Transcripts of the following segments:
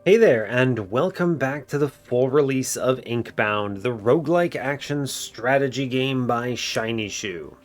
Hey there, and welcome back to the full release of Inkbound, the roguelike action strategy game by Shiny Shoe.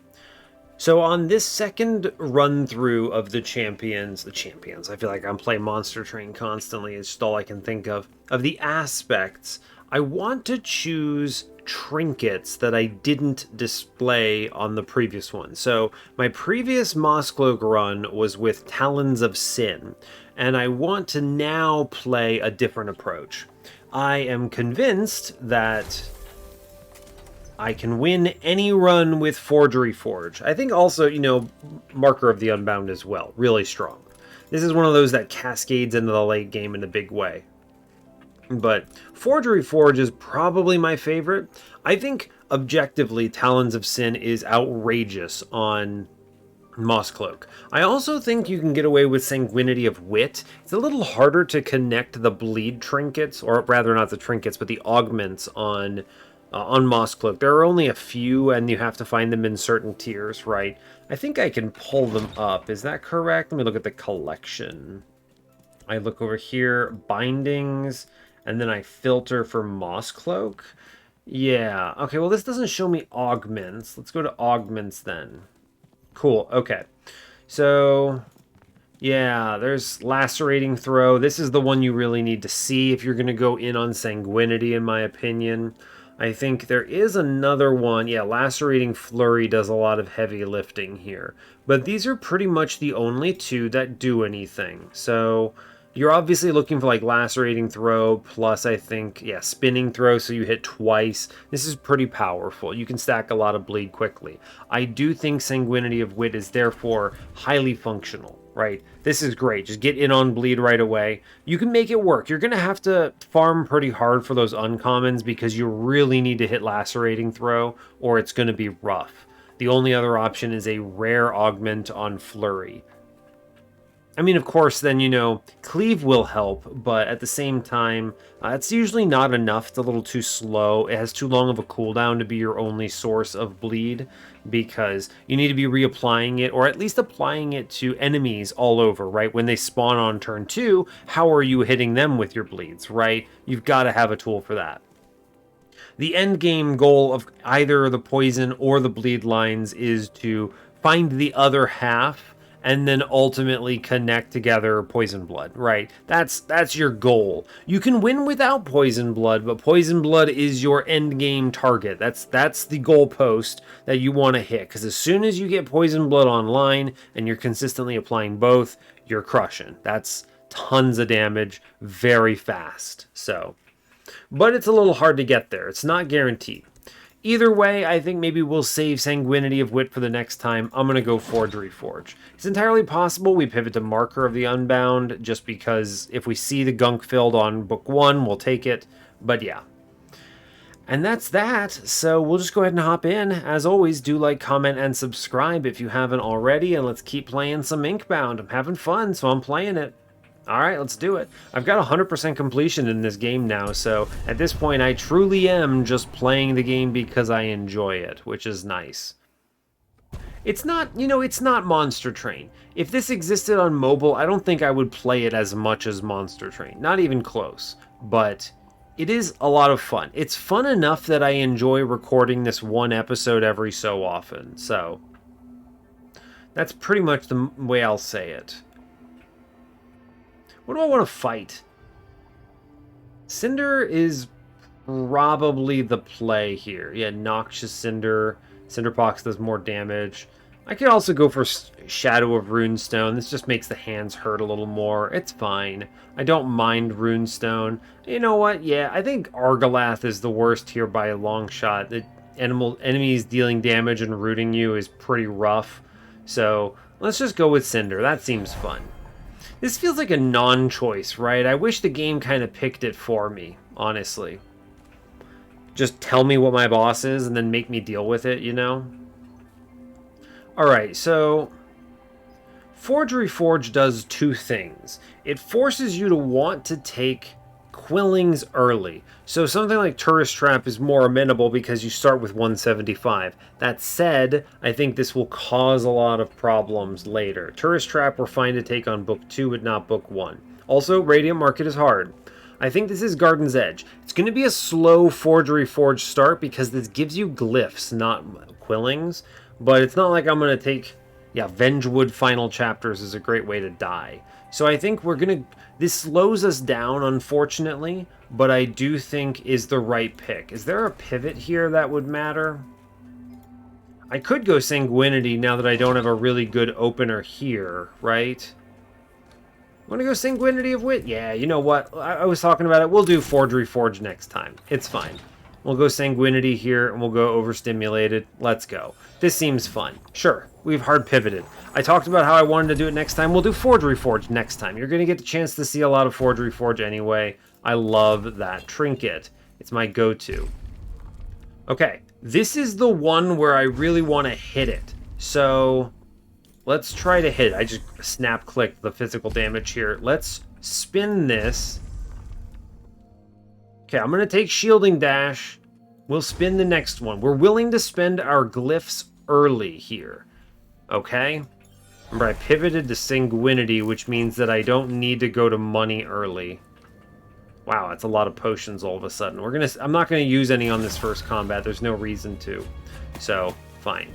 So on this second run through of the champions, I feel like I'm playing Monster Train constantly, it's just all I can think of the aspects, I want to choose trinkets that I didn't display on the previous one. So my previous Mosscloak run was with Talons of Sin, and I want to now play a different approach. I am convinced that I can win any run with Forgery Forge. I think also, Marker of the Unbound as well. Really strong. This is one of those that cascades into the late game in a big way. But Forgery Forge is probably my favorite. I think, objectively, Talons of Sin is outrageous on Mosscloak. I also think you can get away with Sanguinity of Wit. It's a little harder to connect the bleed trinkets, or rather not the trinkets, but the augments on Mosscloak. There are only a few, and you have to find them in certain tiers, right? I think I can pull them up. Is that correct? Let me look at the collection. I look over here, bindings, and then I filter for Mosscloak. Yeah, okay, well this doesn't show me augments. Let's go to augments then. Cool, okay. So, yeah, there's Lacerating Throw. This is the one you really need to see if you're going to go in on Sanguinity, in my opinion. I think there is another one. Yeah, Lacerating Flurry does a lot of heavy lifting here. But these are pretty much the only two that do anything. So you're obviously looking for like Lacerating Throw plus, I think, yeah, Spinning Throw, so you hit twice. This is pretty powerful. You can stack a lot of bleed quickly. I do think Sanguinity of Wit is therefore highly functional. Right, this is great. Just get in on bleed right away. You can make it work. You're going to have to farm pretty hard for those uncommons because you really need to hit Lacerating Throw or it's going to be rough. The only other option is a rare augment on Flurry. I mean, of course, then, Cleave will help, but at the same time, it's usually not enough. It's a little too slow. It has too long of a cooldown to be your only source of bleed, because you need to be reapplying it, or at least applying it to enemies all over, right? When they spawn on turn 2, how are you hitting them with your bleeds, right? You've got to have a tool for that. The end game goal of either the poison or the bleed lines is to find the other half and then ultimately connect together Poison Blood, right? That's your goal. You can win without Poison Blood, but Poison Blood is your end game target. That's the goalpost that you want to hit, because as soon as you get Poison Blood online and you're consistently applying both, you're crushing. That's tons of damage very fast. But it's a little hard to get there. It's not guaranteed. Either way, I think maybe we'll save Sanguinity of Wit for the next time. I'm going to go Forgery Forge. It's entirely possible we pivot to Marker of the Unbound, just because if we see the gunk filled on book 1, we'll take it. But yeah. And that's that, so we'll just go ahead and hop in. As always, do like, comment, and subscribe if you haven't already, and let's keep playing some Inkbound. I'm having fun, so I'm playing it. Alright, let's do it. I've got 100% completion in this game now, so at this point I truly am just playing the game because I enjoy it, which is nice. It's not, it's not Monster Train. If this existed on mobile, I don't think I would play it as much as Monster Train. Not even close. But it is a lot of fun. It's fun enough that I enjoy recording this one episode every so often, so that's pretty much the way I'll say it. What do I want to fight? Cinder is probably the play here. Yeah, Noxious Cinder. Cinderpox does more damage. I could also go for Shadow of Runestone. This just makes the hands hurt a little more. It's fine. I don't mind Runestone. You know what? Yeah, I think Argalath is the worst here by a long shot. The enemies dealing damage and rooting you is pretty rough. So let's just go with Cinder. That seems fun. This feels like a non-choice, right? I wish the game kind of picked it for me, honestly. Just tell me what my boss is and then make me deal with it, Alright, so Forgery Forge does two things. It forces you to want to take Quillings early. So something like Tourist Trap is more amenable because you start with 175. That said, I think this will cause a lot of problems later. Tourist Trap we're fine to take on book 2, but not book 1. Also, Radiant Market is hard. I think this is Garden's Edge. It's going to be a slow Forgery Forge start because this gives you glyphs, not quillings. But it's not like I'm going to take... Yeah, Vengewood Final Chapters is a great way to die. So I think we're going to... This slows us down, unfortunately, but I do think is the right pick. Is there a pivot here that would matter? I could go Sanguinity now that I don't have a really good opener here, right? Want to go Sanguinity of Wit? Yeah, you know what? I was talking about it. We'll do Forgery Forge next time. It's fine. We'll go Sanguinity here, and we'll go Overstimulated. Let's go. This seems fun. Sure, we've hard pivoted. I talked about how I wanted to do it next time. We'll do Forgery Forge next time. You're going to get the chance to see a lot of Forgery Forge anyway. I love that trinket. It's my go-to. Okay, this is the one where I really want to hit it. So... let's try to hit it. I just snap-clicked the physical damage here. Let's spin this. Okay, I'm going to take Shielding Dash. We'll spin the next one. We're willing to spend our glyphs early here. Okay? Remember, I pivoted to Sanguinity, which means that I don't need to go to money early. Wow, that's a lot of potions all of a sudden. I'm not going to use any on this first combat. There's no reason to. So, fine.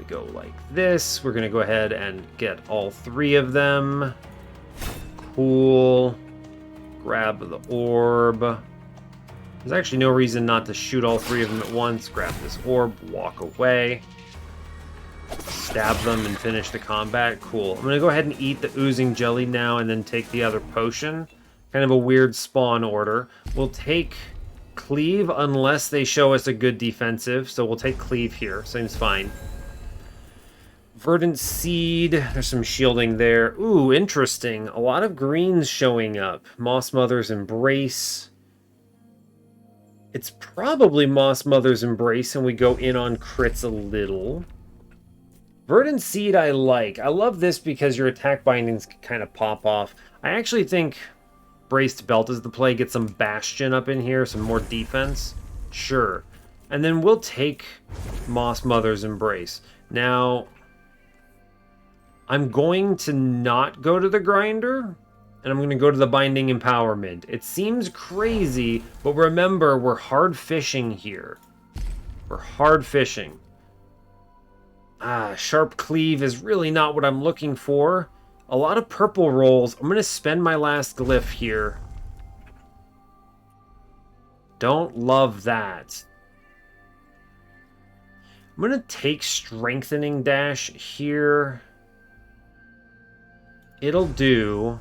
Go like this. We're going to go ahead and get all three of them. Cool. Grab the orb. There's actually no reason not to shoot all three of them at once. Grab this orb, walk away. Stab them and finish the combat. Cool. I'm going to go ahead and eat the oozing jelly now and then take the other potion. Kind of a weird spawn order. We'll take Cleave unless they show us a good defensive. So we'll take Cleave here. Seems fine. Verdant Seed, there's some shielding there. Ooh, interesting. A lot of greens showing up. Moss Mother's Embrace. It's probably Moss Mother's Embrace, and we go in on crits a little. Verdant Seed I like. I love this because your attack bindings can kind of pop off. I actually think Braced Belt is the play. Get some Bastion up in here, some more defense. Sure. And then we'll take Moss Mother's Embrace. Now... I'm going to not go to the grinder, and I'm going to go to the binding empowerment. It seems crazy, but remember, we're hard fishing here. We're hard fishing. Sharp Cleave is really not what I'm looking for. A lot of purple rolls. I'm going to spend my last glyph here. Don't love that. I'm going to take Strengthening Dash here. It'll do...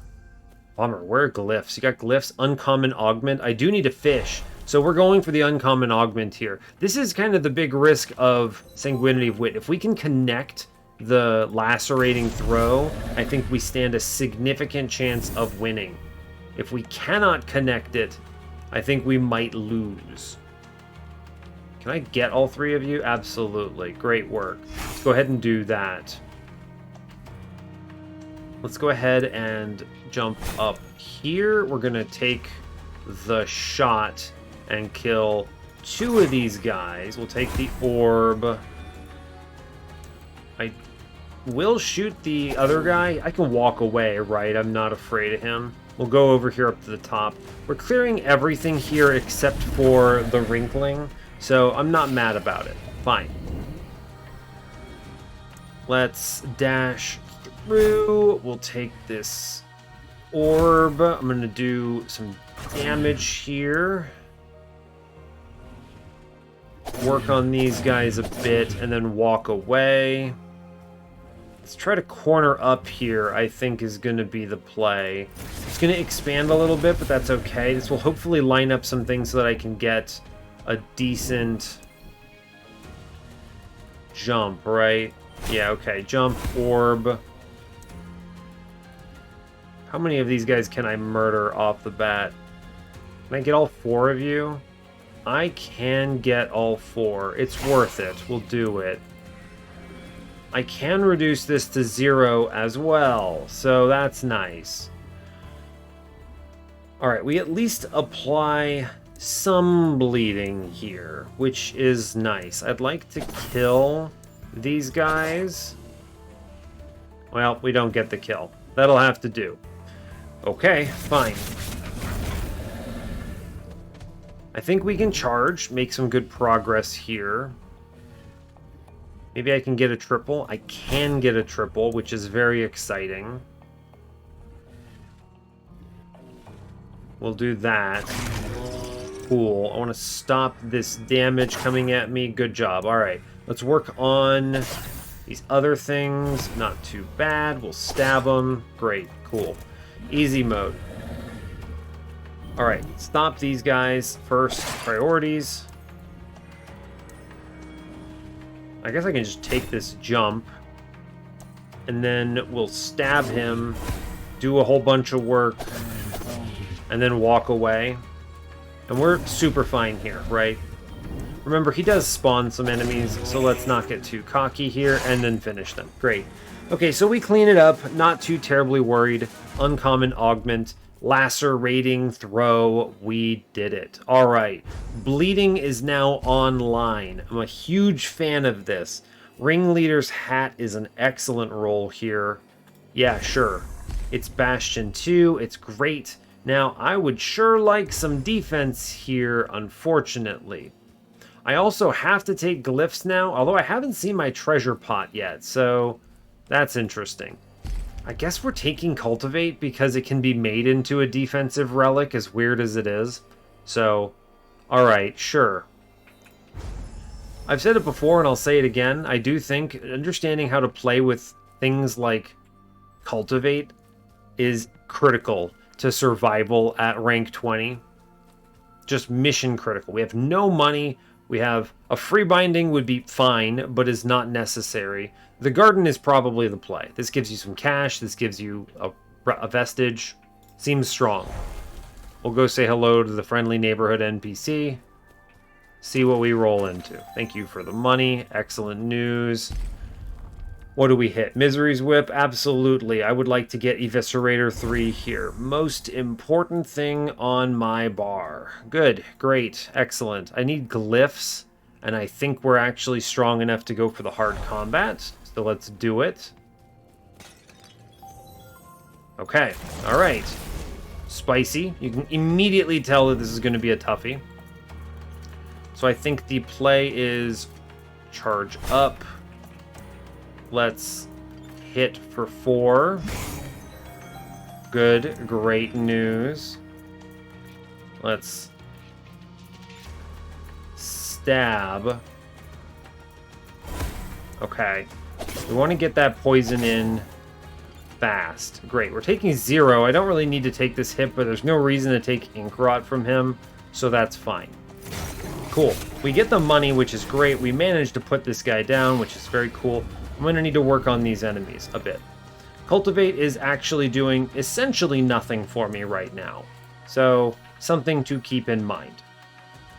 Bummer, where are glyphs? You got glyphs, uncommon augment. I do need a fish, so we're going for the uncommon augment here. This is kind of the big risk of Sanguinity of Wit. If we can connect the lacerating throw, I think we stand a significant chance of winning. If we cannot connect it, I think we might lose. Can I get all three of you? Absolutely. Great work. Let's go ahead and do that. Let's go ahead and jump up here. We're going to take the shot and kill two of these guys. We'll take the orb. I will shoot the other guy. I can walk away, right? I'm not afraid of him. We'll go over here up to the top. We're clearing everything here except for the wrinkling, so I'm not mad about it. Fine. Let's dash through. We'll take this orb. I'm going to do some damage here. Work on these guys a bit and then walk away. Let's try to corner up here, I think is going to be the play. It's going to expand a little bit, but that's okay. This will hopefully line up some things so that I can get a decent jump, right? Yeah, okay. Jump, orb. How many of these guys can I murder off the bat? Can I get all four of you? I can get all four. It's worth it. We'll do it. I can reduce this to 0 as well, so that's nice. Alright, we at least apply some bleeding here, which is nice. I'd like to kill these guys. Well, we don't get the kill. That'll have to do. Okay, fine. I think we can charge, make some good progress here. Maybe I can get a triple. I can get a triple, which is very exciting. We'll do that. Cool. I want to stop this damage coming at me. Good job. All right. Let's work on these other things. Not too bad. We'll stab them. Great. Cool. Easy mode. All right. Stop these guys first. Priorities. I guess I can just take this jump. And then we'll stab him. Do a whole bunch of work. And then walk away. And we're super fine here, right? Remember, he does spawn some enemies, so let's not get too cocky here, and then finish them. Great. Okay, so we clean it up. Not too terribly worried. Uncommon augment. Lacerating throw. We did it. All right. Bleeding is now online. I'm a huge fan of this. Ringleader's hat is an excellent role here. Yeah, sure. It's Bastion 2. It's great. Now, I would sure like some defense here, unfortunately. I also have to take glyphs now, although I haven't seen my treasure pot yet, so that's interesting. I guess we're taking Cultivate because it can be made into a defensive relic, as weird as it is. So, alright, sure. I've said it before and I'll say it again. I do think understanding how to play with things like Cultivate is critical to survival at rank 20. Just mission critical. We have no money. We have a free binding would be fine, but is not necessary. The garden is probably the play. This gives you some cash. This gives you a vestige. Seems strong. We'll go say hello to the friendly neighborhood NPC. See what we roll into. Thank you for the money. Excellent news. What do we hit? Misery's Whip? Absolutely. I would like to get Eviscerator 3 here. Most important thing on my bar. Good. Great. Excellent. I need glyphs, and I think we're actually strong enough to go for the hard combat. So let's do it. Okay. All right. Spicy. You can immediately tell that this is going to be a toughie. So I think the play is charge up. Let's hit for 4. Good, great news. Let's stab. Okay. We want to get that poison in fast. Great. We're taking 0. I don't really need to take this hit, but there's no reason to take Ink Rot from him, so that's fine. Cool. We get the money, which is great. We managed to put this guy down, which is very cool. I'm going to need to work on these enemies a bit. Cultivate is actually doing essentially nothing for me right now. So, something to keep in mind.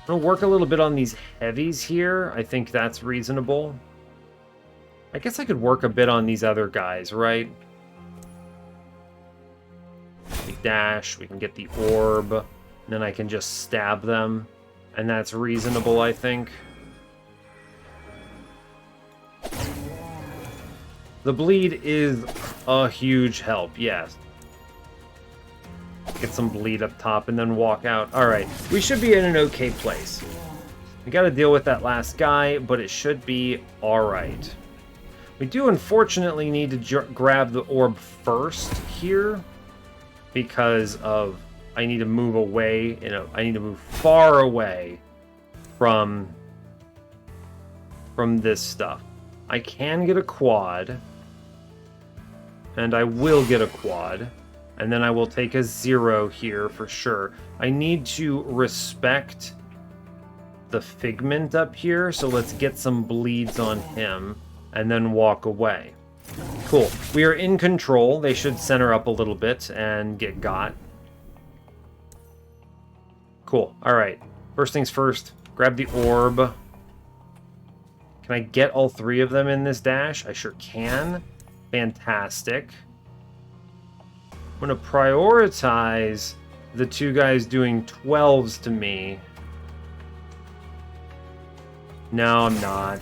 I'm going to work a little bit on these heavies here. I think that's reasonable. I guess I could work a bit on these other guys, right? We dash, we can get the orb, and then I can just stab them. And that's reasonable, I think. The bleed is a huge help, yes. Get some bleed up top and then walk out. Alright, we should be in an okay place. We gotta deal with that last guy, but it should be alright. We do unfortunately need to grab the orb first here, because of I need to move away, I need to move far away from this stuff. I can get a quad, and I will get a quad, and then I will take a 0 here for sure. I need to respect the figment up here, so let's get some bleeds on him, and then walk away. Cool. We are in control. They should center up a little bit and get got. Cool. Alright. First things first, grab the orb. Can I get all 3 of them in this dash? I sure can. Fantastic. I'm going to prioritize the 2 guys doing 12s to me. No, I'm not.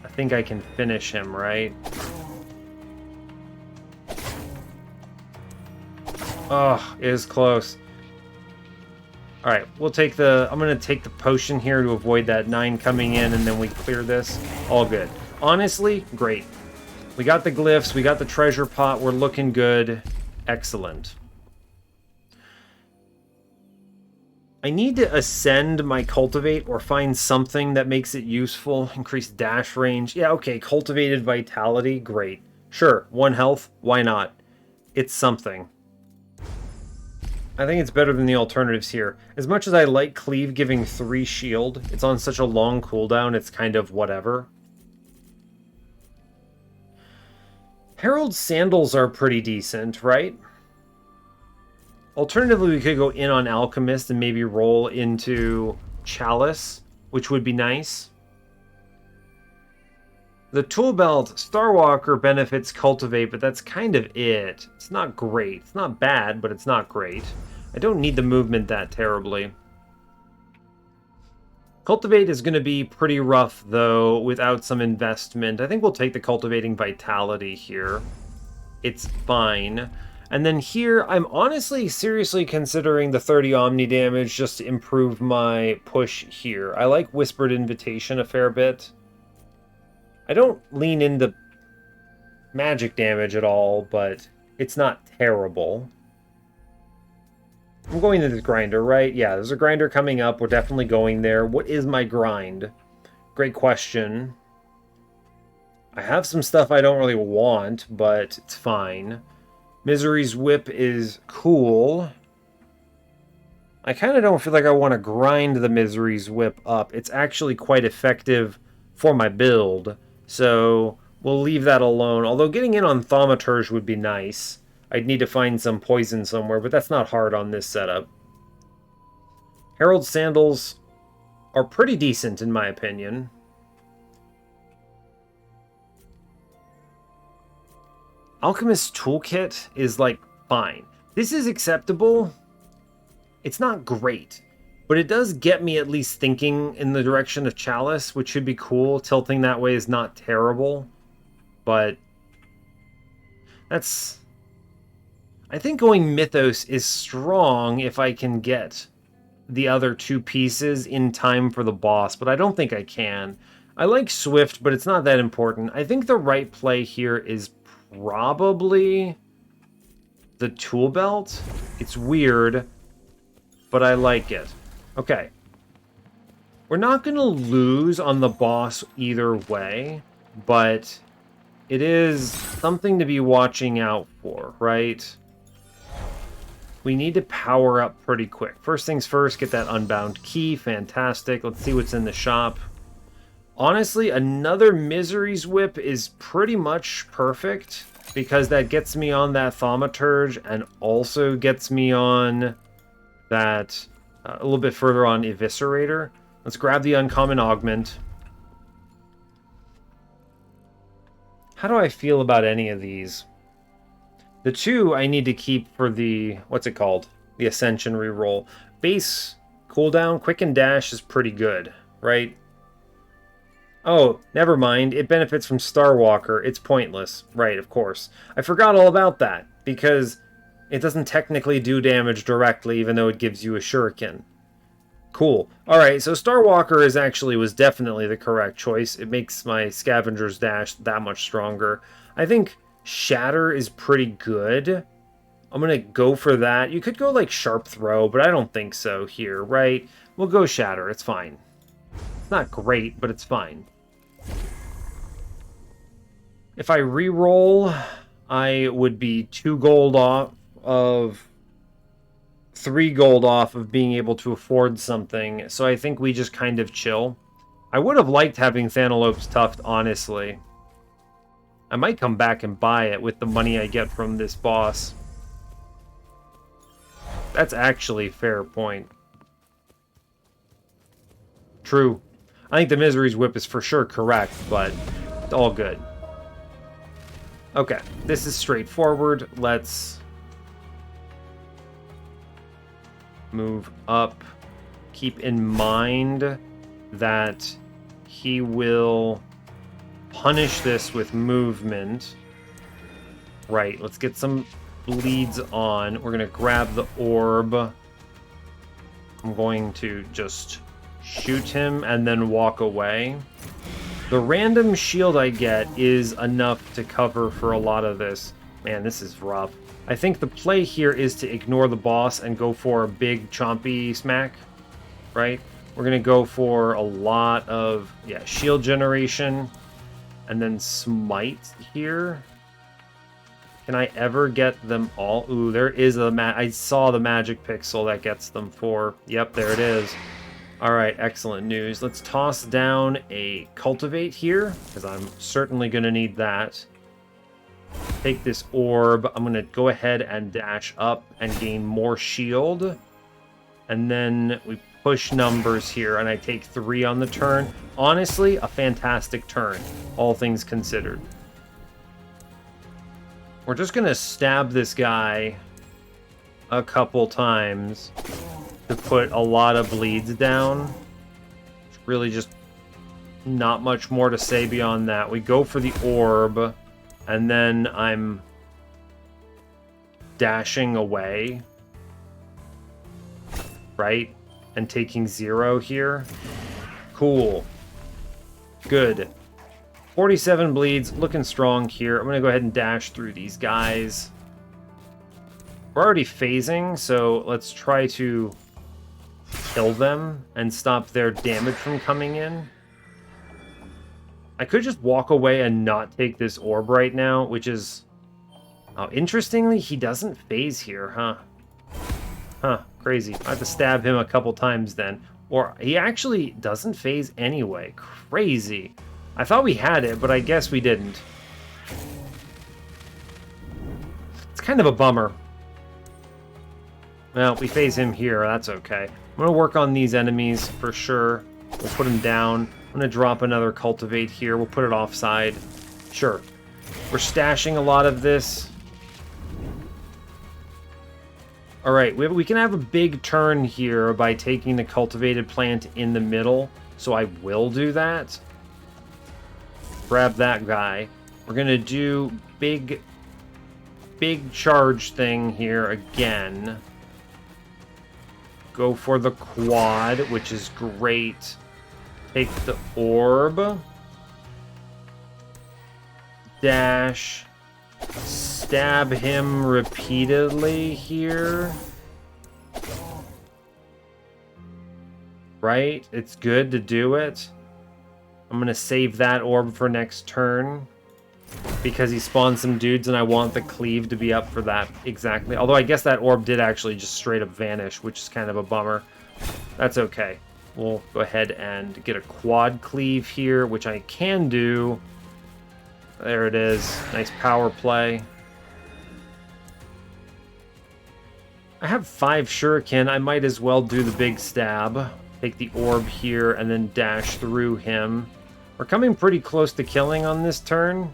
I think I can finish him, right? Oh, it is close. All right, we'll take the... I'm going to take the potion here to avoid that 9 coming in, and then we clear this. All good. Honestly, great. We got the glyphs. We got the treasure pot. We're looking good. Excellent. I need to ascend my cultivate or find something that makes it useful. Increase dash range. Yeah, okay. Cultivated vitality. Great. Sure. 1 health. Why not? It's something. I think it's better than the alternatives here. As much as I like Cleave giving 3 shield, it's on such a long cooldown, it's kind of whatever. Herald's sandals are pretty decent, right? Alternatively, we could go in on Alchemist and maybe roll into Chalice, which would be nice. The tool belt, Starwalker benefits Cultivate, but that's kind of it. It's not great. It's not bad, but it's not great. I don't need the movement that terribly. Cultivate is going to be pretty rough, though, without some investment. I think we'll take the Cultivating Vitality here. It's fine. And then here, I'm honestly seriously considering the 30 Omni damage just to improve my push here. I like Whispered Invitation a fair bit. I don't lean into magic damage at all, but it's not terrible. I'm going to this grinder, right? Yeah, there's a grinder coming up. We're definitely going there. What is my grind? Great question. I have some stuff I don't really want, but it's fine. Misery's Whip is cool. I kind of don't feel like I want to grind the Misery's Whip up. It's actually quite effective for my build. So we'll leave that alone. Although getting in on Thaumaturge would be nice. I'd need to find some poison somewhere, but that's not hard on this setup. Herald's sandals are pretty decent in my opinion. Alchemist's Toolkit is like fine. This is acceptable. It's not great. But it does get me at least thinking in the direction of Chalice, which should be cool. Tilting that way is not terrible. But that's... I think going Mythos is strong if I can get the other 2 pieces in time for the boss, but I don't think I can. I like Swift, but it's not that important. I think the right play here is probably the Tool Belt. It's weird, but I like it. Okay. We're not going to lose on the boss either way, but it is something to be watching out for, right? We need to power up pretty quick. First things first, get that Unbound key. Fantastic. Let's see what's in the shop. Honestly, another Misery's Whip is pretty much perfect because that gets me on that Thaumaturge and also gets me on that... a little bit further on Eviscerator. Let's grab the Uncommon Augment. How do I feel about any of these? The 2 I need to keep for the... what's it called? The Ascension reroll. Base cooldown, Quick and Dash is pretty good, right? Oh, never mind. It benefits from Starwalker. It's pointless. Right, of course. I forgot all about that, because... it doesn't technically do damage directly, even though it gives you a shuriken. Cool. Alright, so Starwalker was definitely the correct choice. It makes my Scavenger's Dash that much stronger. I think Shatter is pretty good. I'm going to go for that. You could go like Sharp Throw, but I don't think so here, right? We'll go Shatter. It's fine. It's not great, but it's fine. If I re-roll, I would be 2 gold off of 3 gold off of being able to afford something, so I think we just kind of chill. I would have liked having Thanalope's Tuft, honestly. I might come back and buy it with the money I get from this boss. That's actually a fair point. True. I think the Misery's Whip is for sure correct, but it's all good. Okay, this is straightforward. Let's move up. Keep in mind that he will punish this with movement. Right, let's get some bleeds on. We're going to grab the orb. I'm going to just shoot him and then walk away. The random shield I get is enough to cover for a lot of this. Man, this is rough. I think the play here is to ignore the boss and go for a big chompy smack, right? We're going to go for a lot of, yeah, shield generation and then smite here. Can I ever get them all? Ooh, there is I saw the magic pixel that gets them for. Yep, there it is. All right, excellent news. Let's toss down a cultivate here, because I'm certainly going to need that. Take this orb. I'm going to go ahead and dash up and gain more shield. And then we push numbers here, and I take 3 on the turn. Honestly, a fantastic turn, all things considered. We're just going to stab this guy a couple times to put a lot of bleeds down. It's really just not much more to say beyond that. We go for the orb, and then I'm dashing away, right? And taking 0 here. Cool. Good. 47 bleeds, looking strong here. I'm going to go ahead and dash through these guys. We're already phasing, so let's try to kill them and stop their damage from coming in. I could just walk away and not take this orb right now, which is... Oh, interestingly, he doesn't phase here, huh? Huh, crazy. I have to stab him a couple times then. Or he actually doesn't phase anyway. Crazy. I thought we had it, but I guess we didn't. It's kind of a bummer. Well, we phase him here. That's okay. I'm going to work on these enemies for sure. We'll put him down. I'm going to drop another cultivate here. We'll put it offside. Sure. We're stashing a lot of this. All right, we can have a big turn here by taking the cultivated plant in the middle. So I will do that. Grab that guy. We're going to do big charge thing here again. Go for the quad, which is great. Take the orb. Dash. Stab him repeatedly here. Right? It's good to do it. I'm going to save that orb for next turn, because he spawned some dudes and I want the cleave to be up for that exactly. Although I guess that orb did actually just straight up vanish, which is kind of a bummer. That's okay. We'll go ahead and get a quad cleave here, which I can do. There it is. Nice power play. I have 5 shuriken. I might as well do the big stab. Take the orb here and then dash through him. We're coming pretty close to killing on this turn.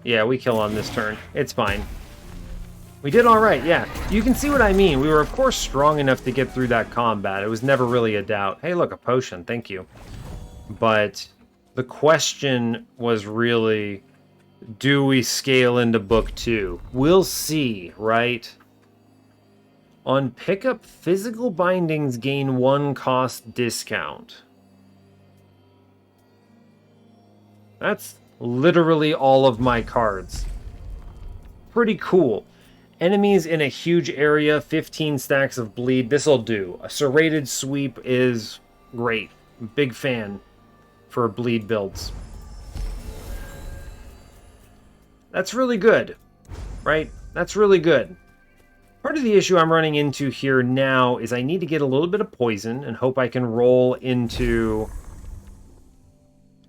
Yeah, we kill on this turn. It's fine. We did alright, yeah. You can see what I mean. We were, of course, strong enough to get through that combat. It was never really a doubt. Hey, look, a potion. Thank you. But the question was really, do we scale into Book 2? We'll see, right? On pickup, physical bindings gain 1 cost discount. That's literally all of my cards. Pretty cool. Enemies in a huge area, 15 stacks of bleed. This'll do. A serrated sweep is great. Big fan for bleed builds. That's really good, right? That's really good. Part of the issue I'm running into here now is I need to get a little bit of poison and hope I can roll into...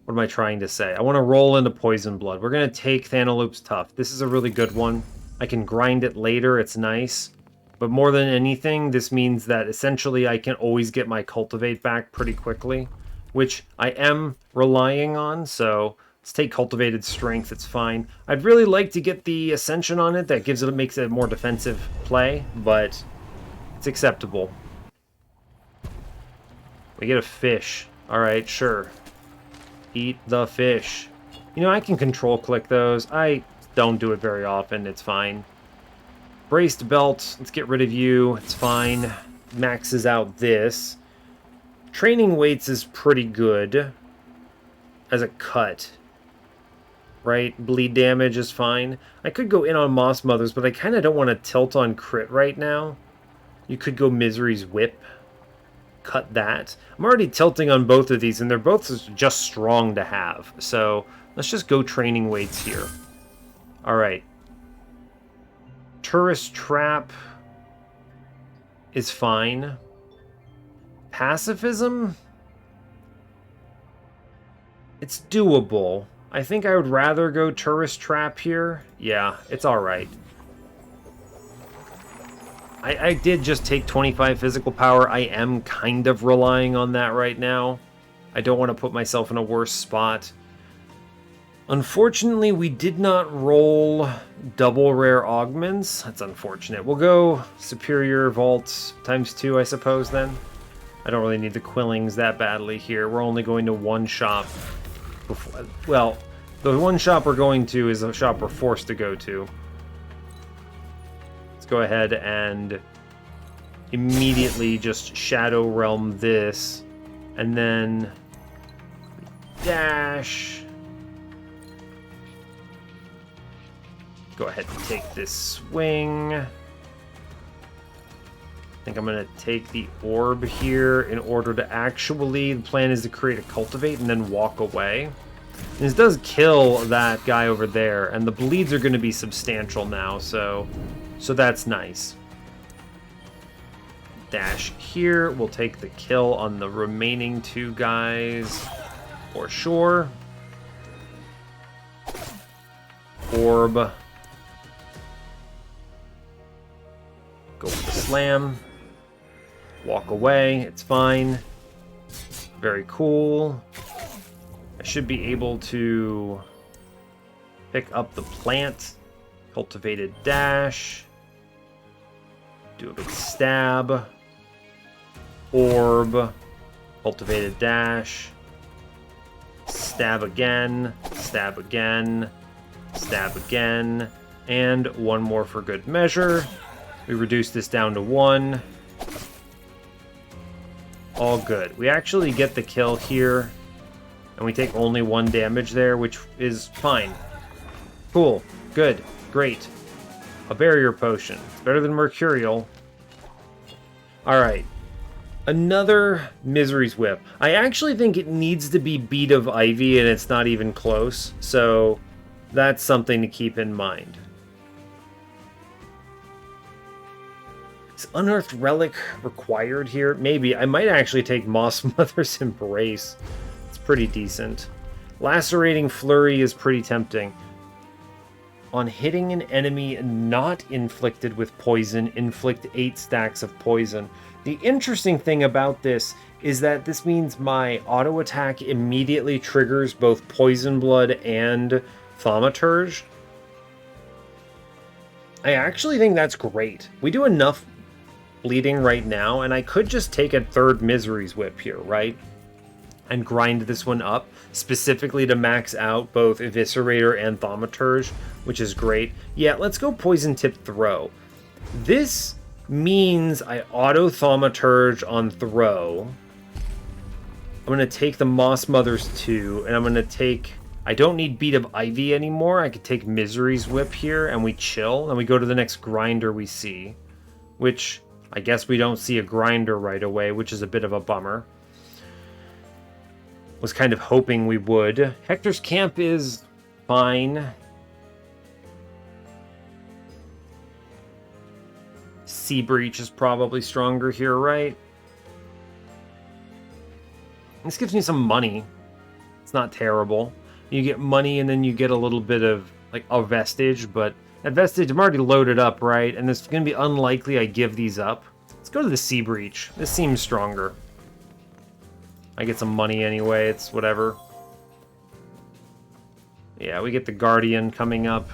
What am I trying to say? I want to roll into Poison Blood. We're going to take Thanaloop's Tuft. This is a really good one. I can grind it later. It's nice. But more than anything, this means that essentially I can always get my Cultivate back pretty quickly, which I am relying on, so... Let's take Cultivated Strength, it's fine. I'd really like to get the Ascension on it. That makes it a more defensive play, but it's acceptable. We get a fish. Alright, sure. Eat the fish. You know, I can control click those. I don't do it very often. It's fine. Braced belt. Let's get rid of you. It's fine. Maxes out this. Training weights is pretty good as a cut. Right? Bleed damage is fine. I could go in on Moss Mothers, but I kind of don't want to tilt on crit right now. You could go Misery's Whip. Cut that. I'm already tilting on both of these, and they're both just strong to have. So let's just go training weights here. Alright. Tourist Trap is fine. Pacifism? It's doable. I think I would rather go Tourist Trap here. Yeah, it's alright. I did just take 25 physical power. I am kind of relying on that right now. I don't want to put myself in a worse spot. Unfortunately, we did not roll double rare augments. That's unfortunate. We'll go Superior Vault times 2, I suppose, then. I don't really need the Quillings that badly here. We're only going to one shop. Well, the one shop we're going to is a shop we're forced to go to. Let's go ahead and immediately just Shadow Realm this. And then dash. Go ahead and take this swing. I think I'm going to take the orb here in order to actually... The plan is to create a cultivate and then walk away. And this does kill that guy over there, and the bleeds are going to be substantial now, so that's nice. Dash here. We'll take the kill on the remaining two guys for sure. Orb. Go for the slam. Walk away. It's fine. Very cool. I should be able to pick up the plant. Cultivated dash. Do a big stab. Orb. Cultivated dash. Stab again. Stab again. Stab again. And one more for good measure. We reduce this down to 1. All good. We actually get the kill here. And we take only 1 damage there, which is fine. Cool. Good. Great. A barrier potion. It's better than Mercurial. Alright. Another Misery's Whip. I actually think it needs to be Beat of Ivy, and it's not even close. So that's something to keep in mind. Is Unearthed Relic required here? Maybe. I might actually take Moss Mother's Embrace. It's pretty decent. Lacerating Flurry is pretty tempting. On hitting an enemy not inflicted with poison, inflict 8 stacks of poison. The interesting thing about this is that this means my auto attack immediately triggers both Poison Blood and Thaumaturge. I actually think that's great. We do enough bleeding right now, and I could just take a third Misery's Whip here, right? And grind this one up, specifically to max out both Eviscerator and Thaumaturge, which is great. Yeah, let's go Poison Tip Throw. This means I auto Thaumaturge on Throw. I'm going to take the Moss Mothers 2, and I'm going to take... I don't need Beat of Ivy anymore. I could take Misery's Whip here, and we chill, and we go to the next grinder we see, which I guess we don't see a grinder right away, which is a bit of a bummer. Was kind of hoping we would. Hector's Camp is fine. Sea Breach is probably stronger here, right? This gives me some money. It's not terrible. You get money and then you get a little bit of, like, a Vestige, but that Vestige, I'm already loaded up, right? And it's going to be unlikely I give these up. Let's go to the Sea Breach. This seems stronger. I get some money anyway, it's whatever. Yeah, we get the Guardian coming up.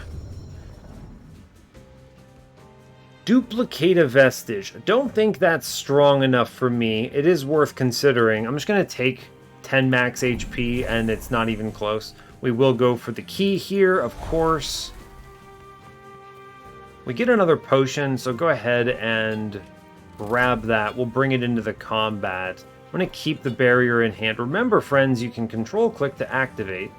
Duplicate a Vestige. Don't think that's strong enough for me. It is worth considering. I'm just going to take 10 max HP, and it's not even close. We will go for the key here, of course. We get another potion, so go ahead and grab that. We'll bring it into the combat. I'm going to keep the barrier in hand. Remember, friends, you can control-click to activate.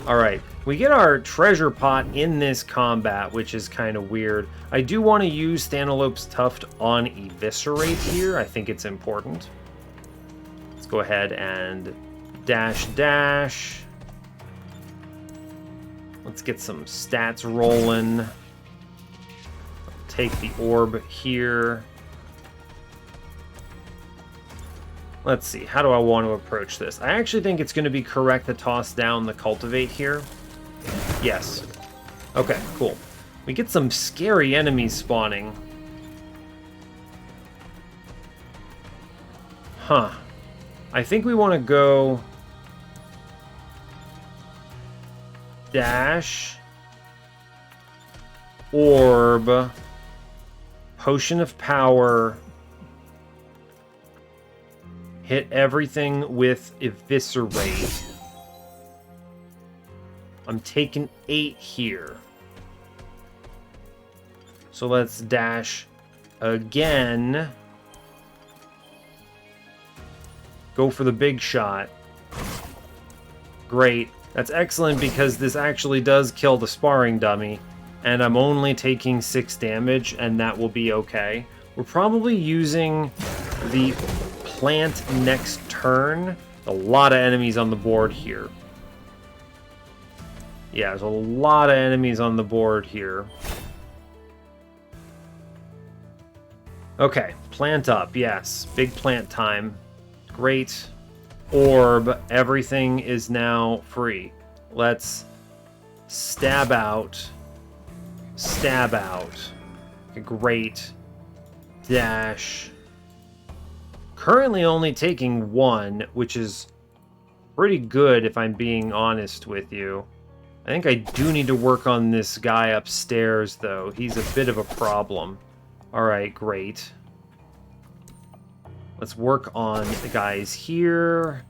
Alright, we get our treasure pot in this combat, which is kind of weird. I do want to use Thanalope's Tuft on Eviscerate here. I think it's important. Let's go ahead and dash. Let's get some stats rolling. Take the orb here. Let's see, how do I want to approach this? I actually think it's going to be correct to toss down the Cultivate here. Yes. Okay, cool. We get some scary enemies spawning. Huh. I think we want to go... Dash. Orb. Potion of Power. Hit everything with Eviscerate. I'm taking 8 here. So let's dash again. Go for the big shot. Great. That's excellent because this actually does kill the sparring dummy. And I'm only taking 6 damage, and that will be okay. We're probably using the plant next turn. A lot of enemies on the board here. Yeah, there's a lot of enemies on the board here. Okay, plant up, yes. Big plant time. Great. Orb, everything is now free. Let's stab out. Stab out. Great. Dash. Currently only taking 1, which is pretty good if I'm being honest with you. I think I do need to work on this guy upstairs, though. He's a bit of a problem. Alright, great. Let's work on the guys here.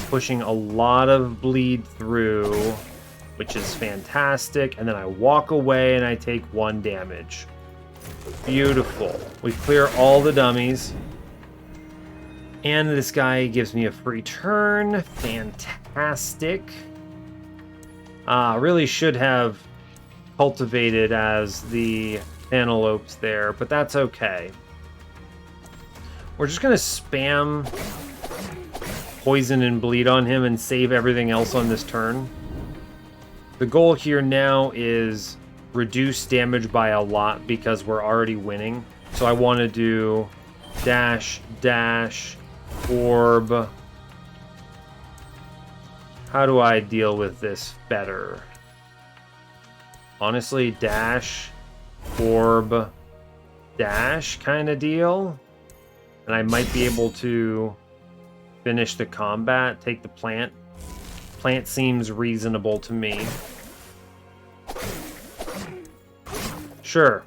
Pushing a lot of bleed through, which is fantastic. And then I walk away and I take 1 damage. Beautiful. We clear all the dummies. And this guy gives me a free turn. Fantastic. Really should have cultivated as the Thanalopes there, but that's okay. We're just going to spam poison and bleed on him and save everything else on this turn. The goal here now is reduce damage by a lot because we're already winning. So I want to do dash, orb. How do I deal with this better? Honestly, dash, orb, dash kind of deal. And I might be able to finish the combat, take the plant. Plant seems reasonable to me. Sure.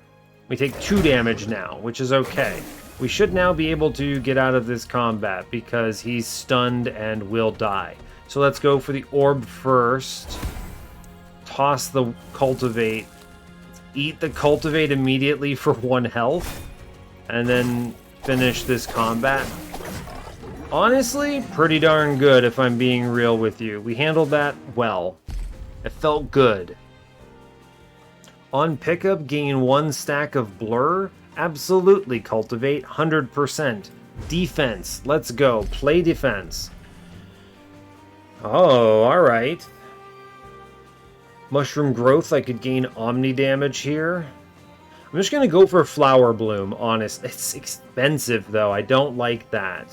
We take 2 damage now, which is okay. We should now be able to get out of this combat because he's stunned and will die. So let's go for the orb first. Toss the cultivate. Eat the cultivate immediately for 1 health. And then finish this combat. Honestly, pretty darn good if I'm being real with you. We handled that well. It felt good. On pickup, gain 1 stack of blur. Absolutely cultivate, 100%. Defense, let's go. Play defense. Oh, alright. Mushroom growth, I could gain omni damage here. I'm just going to go for Flower Bloom, honest. It's expensive, though. I don't like that.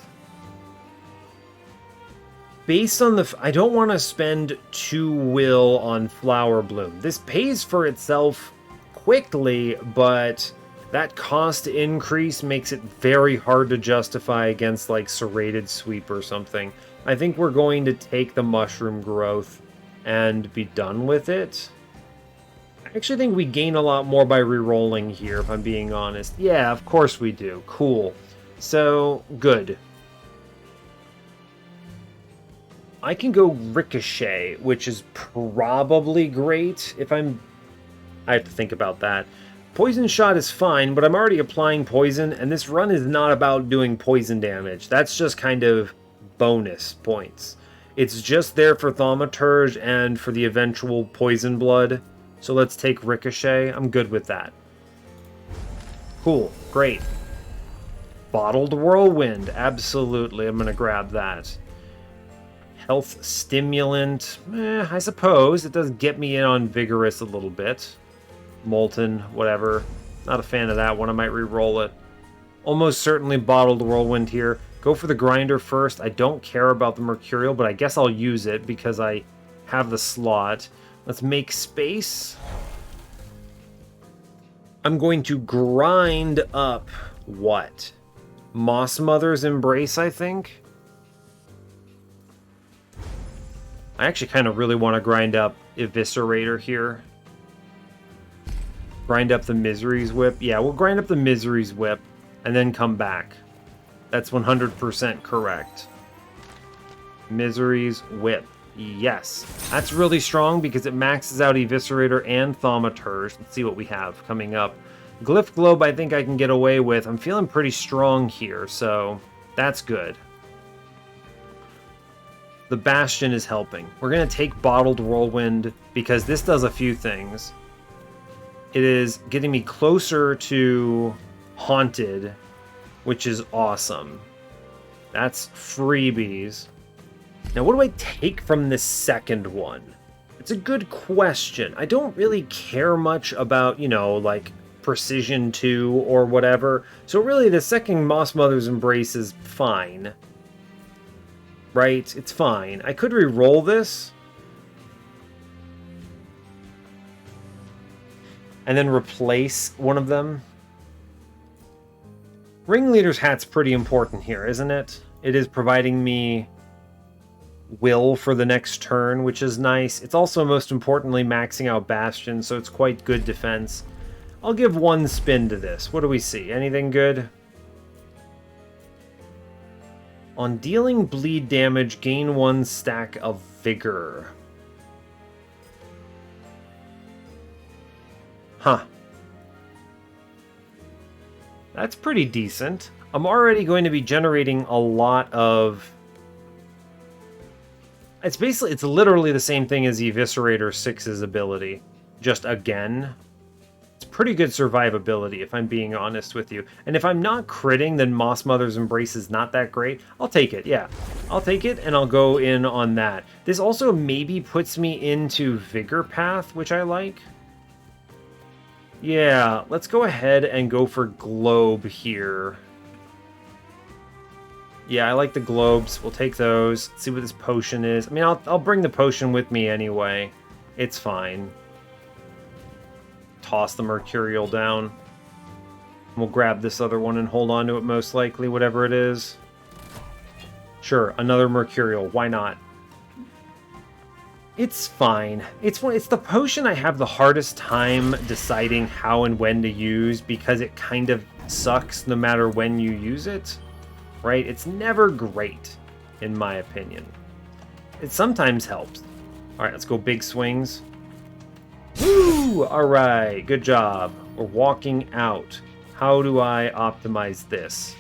Based on the... I don't want to spend 2 will on Flower Bloom. This pays for itself quickly, but that cost increase makes it very hard to justify against, like, Serrated Sweep or something. I think we're going to take the Mushroom Growth and be done with it. I actually think we gain a lot more by re-rolling here, if I'm being honest. Yeah, of course we do. Cool. So, good. I can go Ricochet, which is probably great if I have to think about that. Poison Shot is fine, but I'm already applying poison, and this run is not about doing poison damage. That's just kind of bonus points. It's just there for Thaumaturge and for the eventual Poison Blood. So let's take Ricochet. I'm good with that. Cool. Great. Bottled Whirlwind. Absolutely. I'm going to grab that. Health Stimulant. I suppose. It does get me in on Vigorous a little bit. Molten. Whatever. Not a fan of that one. I might re-roll it. Almost certainly Bottled Whirlwind here. Go for the Grinder first. I don't care about the Mercurial, but I guess I'll use it because I have the slot. Let's make space. I'm going to grind up what? Moss Mother's Embrace, I think? I actually kind of really want to grind up Eviscerator here. Grind up the Misery's Whip. Yeah, we'll grind up the Misery's Whip and then come back. That's 100% correct. Misery's Whip. Yes. That's really strong because it maxes out Eviscerator and Thaumaturge. Let's see what we have coming up. Glyph Globe I think I can get away with. I'm feeling pretty strong here, so that's good. The Bastion is helping. We're going to take Bottled Whirlwind because this does a few things. It is getting me closer to Haunted, which is awesome. That's freebies. Now, what do I take from this second one? It's a good question. I don't really care much about, you know, like Precision 2 or whatever. So really, the second Moss Mother's Embrace is fine. Right? It's fine. I could re-roll this. And then replace one of them. Ringleader's Hat's pretty important here, isn't it? It is providing me will for the next turn, which is nice. It's also, most importantly, maxing out Bastion, so it's quite good defense. I'll give one spin to this. What do we see? Anything good? On dealing bleed damage, gain 1 stack of Vigor. Huh. That's pretty decent. I'm already going to be generating a lot of... It's literally the same thing as Eviscerator 6's ability. Just again. It's pretty good survivability, if I'm being honest with you. And if I'm not critting, then Moss Mother's Embrace is not that great. I'll take it, yeah. I'll take it, and I'll go in on that. This also maybe puts me into Vigor Path, which I like. Yeah, let's go ahead and go for Globe here. Yeah, I like the globes. We'll take those. See what this potion is. I mean, I'll bring the potion with me anyway. It's fine. Toss the Mercurial down. We'll grab this other one and hold on to it most likely, whatever it is. Sure, another Mercurial. Why not? It's fine. It's the potion I have the hardest time deciding how and when to use because it kind of sucks no matter when you use it. Right? It's never great, in my opinion. It sometimes helps. Alright, let's go big swings. Woo! Alright, good job. We're walking out. How do I optimize this?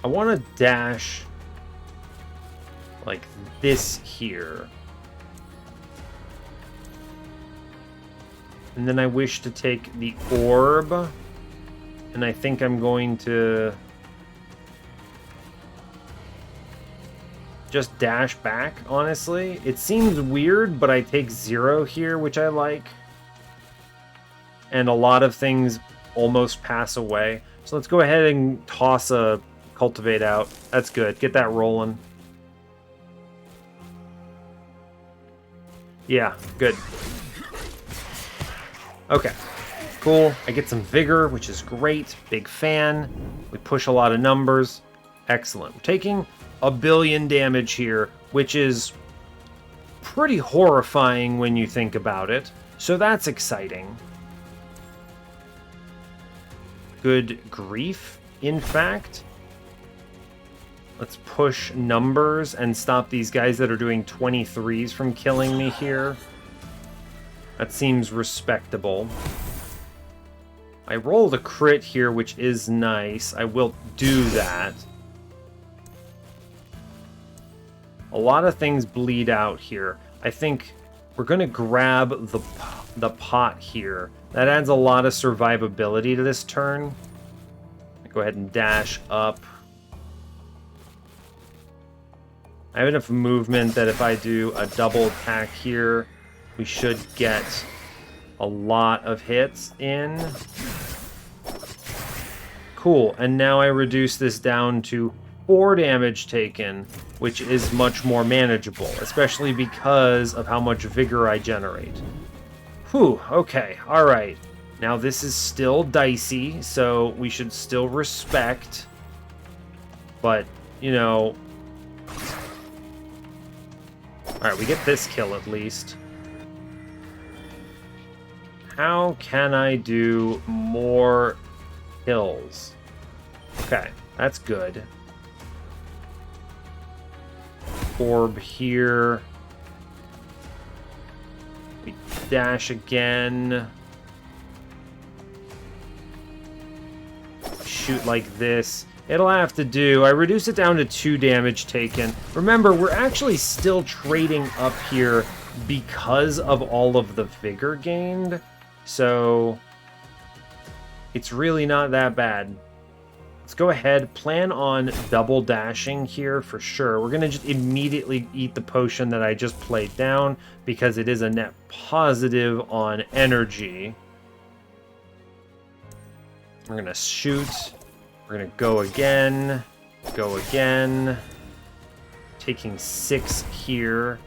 I want to dash like this here. And then I wish to take the orb. And I think I'm going to just dash back, honestly. It seems weird, but I take 0 here, which I like. And a lot of things almost pass away. So let's go ahead and toss a Cultivate out. That's good. Get that rolling. Yeah, good. Okay. Cool. I get some vigor, which is great. Big fan. We push a lot of numbers. Excellent. We're taking 1 billion damage here, which is pretty horrifying when you think about it. So that's exciting. Good grief, in fact. Let's push numbers and stop these guys that are doing 23s from killing me here. That seems respectable. I rolled a crit here, which is nice. I will do that. A lot of things bleed out here. I think we're going to grab the pot here. That adds a lot of survivability to this turn. Go ahead and dash up. I have enough movement that if I do a double attack here, we should get a lot of hits in. Cool, and now I reduce this down to 4 damage taken, which is much more manageable, especially because of how much vigor I generate. Whew, okay, alright. Now this is still dicey, so we should still respect, but, you know... Alright, we get this kill at least. How can I do more kills? Okay, that's good. Orb here. We dash again. Shoot like this. It'll have to do. I reduce it down to 2 damage taken. Remember, we're actually still trading up here because of all of the vigor gained. So it's really not that bad. Let's go ahead, plan on double dashing here for sure. We're going to just immediately eat the potion that I just played down because it is a net positive on energy. We're going to shoot. We're going to go again. Go again. Taking 6 here.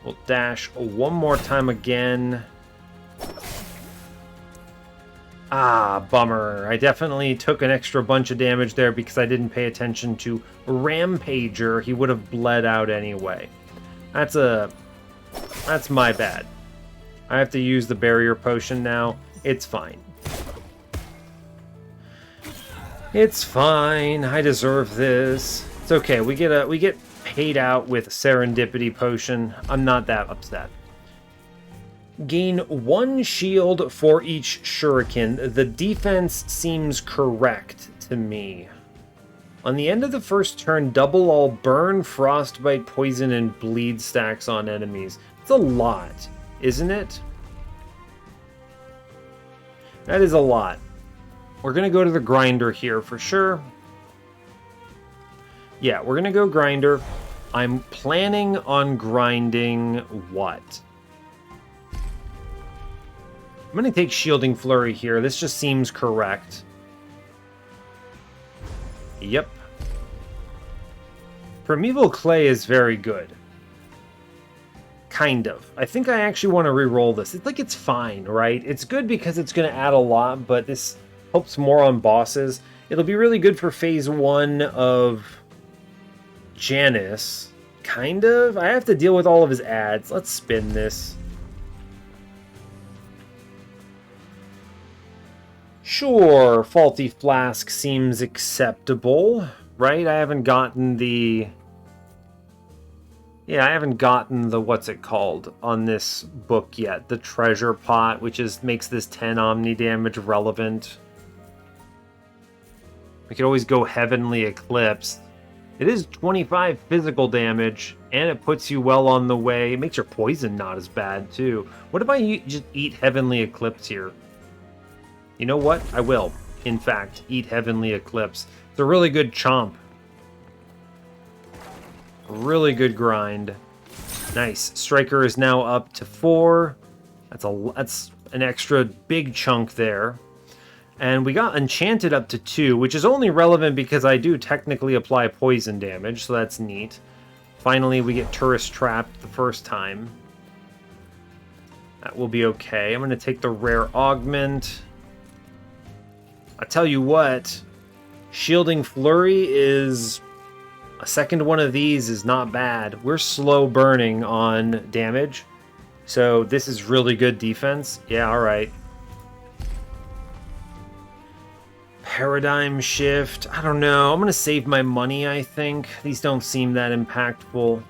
We'll dash one more time again. Ah, bummer. I definitely took an extra bunch of damage there because I didn't pay attention to Rampager. He would have bled out anyway. That's my bad. I have to use the barrier potion now. It's fine. It's fine. I deserve this. It's okay. We get paid out with Serendipity Potion. I'm not that upset. Gain 1 shield for each shuriken. The defense seems correct to me. On the end of the first turn, double all burn, frostbite, poison, and bleed stacks on enemies. It's a lot, isn't it? That is a lot. We're going to go to the grinder here for sure. Yeah, we're going to go grinder. I'm planning on grinding what? I'm going to take Shielding Flurry here. This just seems correct. Yep. Primeval Clay is very good. Kind of. I think I actually want to re-roll this. It's like it's fine, right? It's good because it's going to add a lot, but this helps more on bosses. It'll be really good for phase 1 of Janus. Kind of. I have to deal with all of his ads. Let's spin this. Sure, Faulty Flask seems acceptable, right? I haven't gotten the... Yeah, I haven't gotten the, what's it called, on this book yet. The Treasure Pot, which makes this 10 Omni damage relevant. We could always go Heavenly Eclipse. It is 25 physical damage, and it puts you well on the way. It makes your poison not as bad, too. What if I just eat Heavenly Eclipse here? You know what? I will, in fact, eat Heavenly Eclipse. It's a really good chomp. Really good grind. Nice. Striker is now up to 4. That's an extra big chunk there. And we got Enchanted up to 2, which is only relevant because I do technically apply poison damage, so that's neat. Finally, we get Tourist Trapped the first time. That will be okay. I'm going to take the Rare Augment. I tell you what, Shielding Flurry is... A second one of these is not bad. We're slow burning on damage, so this is really good defense. Yeah, alright. paradigm shift. I don't know. I'm going to save my money, I think. These don't seem that impactful.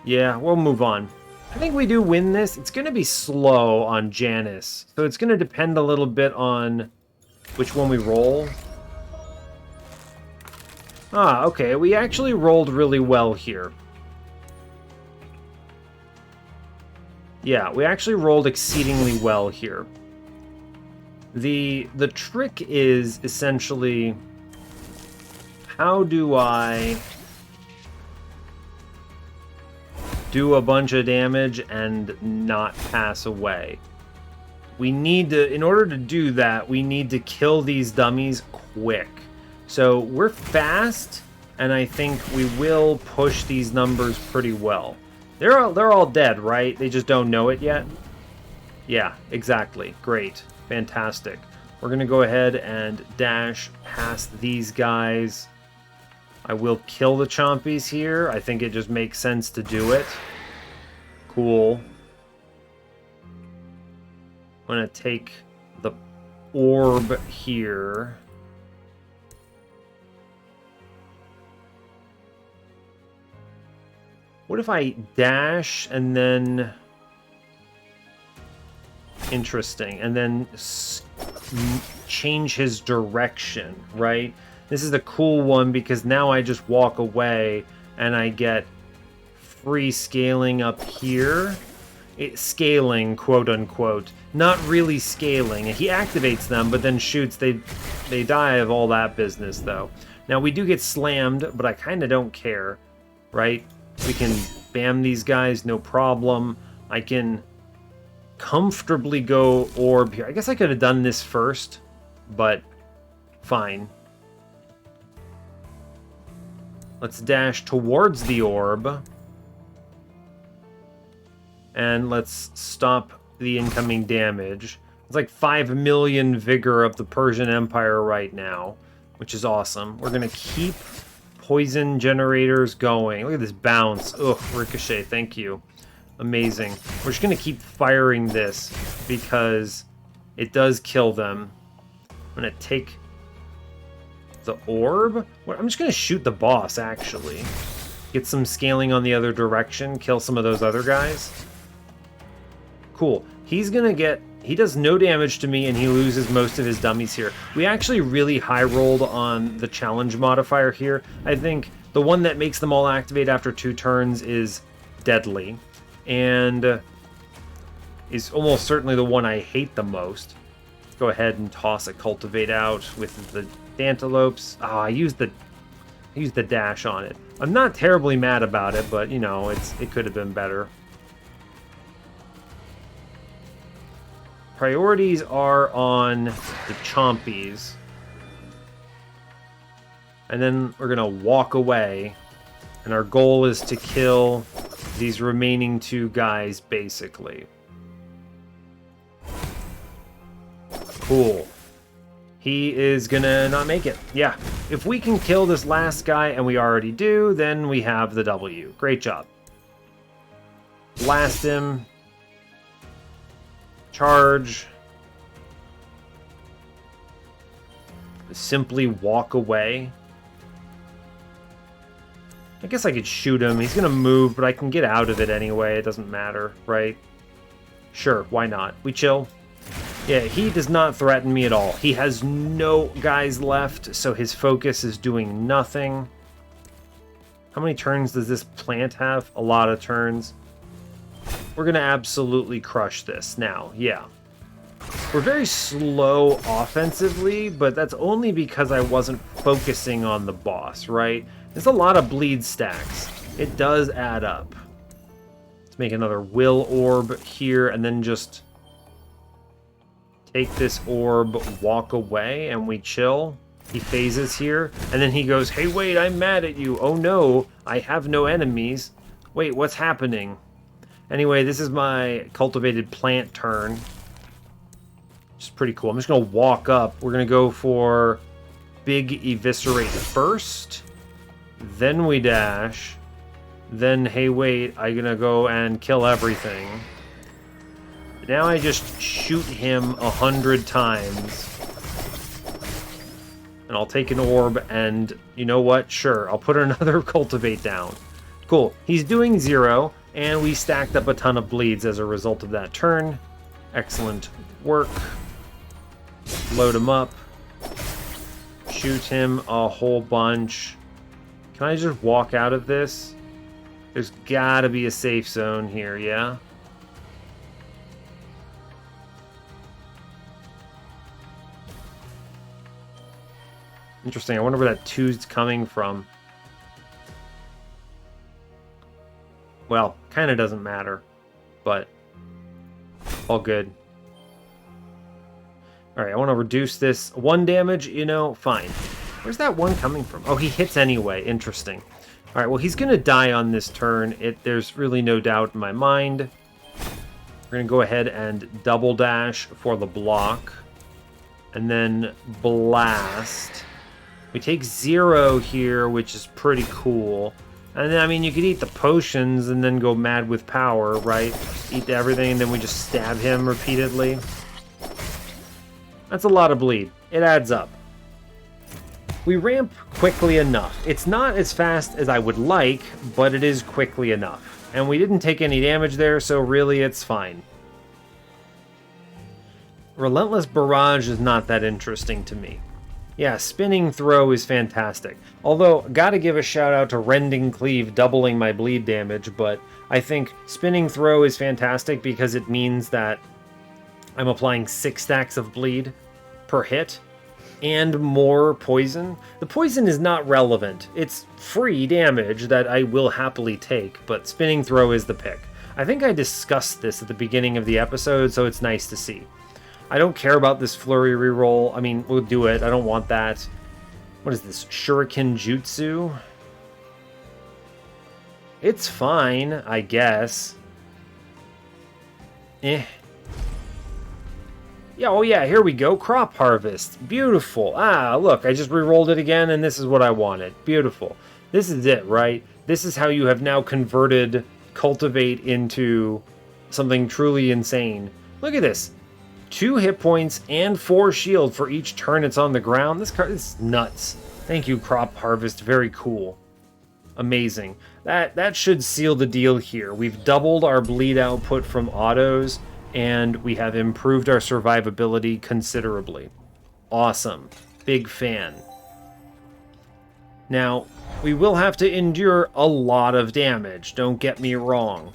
Yeah, we'll move on. I think we do win this. It's going to be slow on Janice. So it's going to depend a little bit on which one we roll. Ah, okay. We actually rolled really well here. Yeah, we actually rolled exceedingly well here. The trick is essentially, how do I do a bunch of damage and not pass away? We need to, in order to do that, we need to kill these dummies quick. So we're fast, and I think we will push these numbers pretty well. They're all dead, right? They just don't know it yet? Yeah, exactly. Great. Fantastic. We're going to go ahead and dash past these guys. I will kill the chompies here. I think it just makes sense to do it. Cool. I'm going to take the orb here. What if I dash and then... Interesting. And then change his direction, right? This is the cool one because now I just walk away and I get free scaling up here. Scaling, quote unquote. Not really scaling. He activates them, but then shoots. They die of all that business, though. Now, we do get slammed, but I kind of don't care, right? We can bam these guys, no problem. I can comfortably go orb here. I guess I could have done this first, but fine. Let's dash towards the orb. And let's stop the incoming damage. It's like 5 million vigor of the Persian Empire right now, which is awesome. We're going to keep poison generators going. Look at this bounce. Ugh, ricochet, thank you. Amazing. We're just going to keep firing this because it does kill them. I'm going to take the orb. I'm just going to shoot the boss, actually. Get some scaling on the other direction. Kill some of those other guys. Cool. He's going to get... He does no damage to me, and he loses most of his dummies here. We actually really high-rolled on the challenge modifier here. I think the one that makes them all activate after 2 turns is deadly. And is almost certainly the one I hate the most. Let's go ahead and toss a cultivate out with the Dantelopes. I used the dash on it. I'm not terribly mad about it, but you know, it could have been better. Priorities are on the chompies. And then we're gonna walk away. And our goal is to kill these remaining 2 guys, basically. Cool. He is gonna not make it. Yeah. If we can kill this last guy, and we already do, then we have the W. Great job. Blast him. Charge. Simply walk away. I guess I could shoot him. He's going to move, but I can get out of it anyway. It doesn't matter, right? Sure, why not? We chill. Yeah, he does not threaten me at all. He has no guys left, so his focus is doing nothing. How many turns does this plant have? A lot of turns. We're going to absolutely crush this now. Yeah. We're very slow offensively, but that's only because I wasn't focusing on the boss, right? There's a lot of bleed stacks. It does add up. Let's make another will orb here, and then just take this orb, walk away, and we chill. He phases here, and then he goes, hey, wait, I'm mad at you. Oh, no, I have no enemies. Wait, what's happening? Anyway, this is my cultivated plant turn. Which is pretty cool. I'm just going to walk up. We're going to go for big eviscerate first. Then we dash. Then, hey, wait, I'm going to go and kill everything. Now I just shoot him 100 times. And I'll take an orb, and you know what? Sure, I'll put another cultivate down. Cool. He's doing 0, and we stacked up a ton of bleeds as a result of that turn. Excellent work. Load him up. Shoot him a whole bunch. Can I just walk out of this? There's gotta be a safe zone here, yeah? Interesting. I wonder where that 2's coming from. Well, kind of doesn't matter, but all good. All right, I want to reduce this 1 damage, you know, fine. Where's that 1 coming from? Oh, he hits anyway. Interesting. All right, well, he's going to die on this turn. There's really no doubt in my mind. We're going to go ahead and double dash for the block. And then blast. We take 0 here, which is pretty cool. And then, I mean, you could eat the potions and then go mad with power, right? Eat everything, and then we just stab him repeatedly. That's a lot of bleed. It adds up. We ramp quickly enough. It's not as fast as I would like, but it is quickly enough. And we didn't take any damage there, so really it's fine. Relentless Barrage is not that interesting to me. Yeah, Spinning Throw is fantastic. Although, gotta give a shout out to Rending Cleave doubling my bleed damage, but I think Spinning Throw is fantastic because it means that I'm applying 6 stacks of bleed per hit and more poison. The poison is not relevant. It's free damage that I will happily take, but Spinning Throw is the pick. I think I discussed this at the beginning of the episode, so it's nice to see. I don't care about this Flurry reroll. I mean, we'll do it. I don't want that. What is this? Shuriken Jutsu? It's fine, I guess. Eh. Yeah, oh yeah, here we go. Crop Harvest. Beautiful. Ah, look, I just rerolled it again, and this is what I wanted. Beautiful. This is it, right? This is how you have now converted Cultivate into something truly insane. Look at this. 2 hit points and 4 shield for each turn it's on the ground. This card is nuts. Thank you, Crop Harvest. Very cool. Amazing. That should seal the deal here. We've doubled our bleed output from autos, and we have improved our survivability considerably. Awesome. Big fan. Now, we will have to endure a lot of damage, don't get me wrong.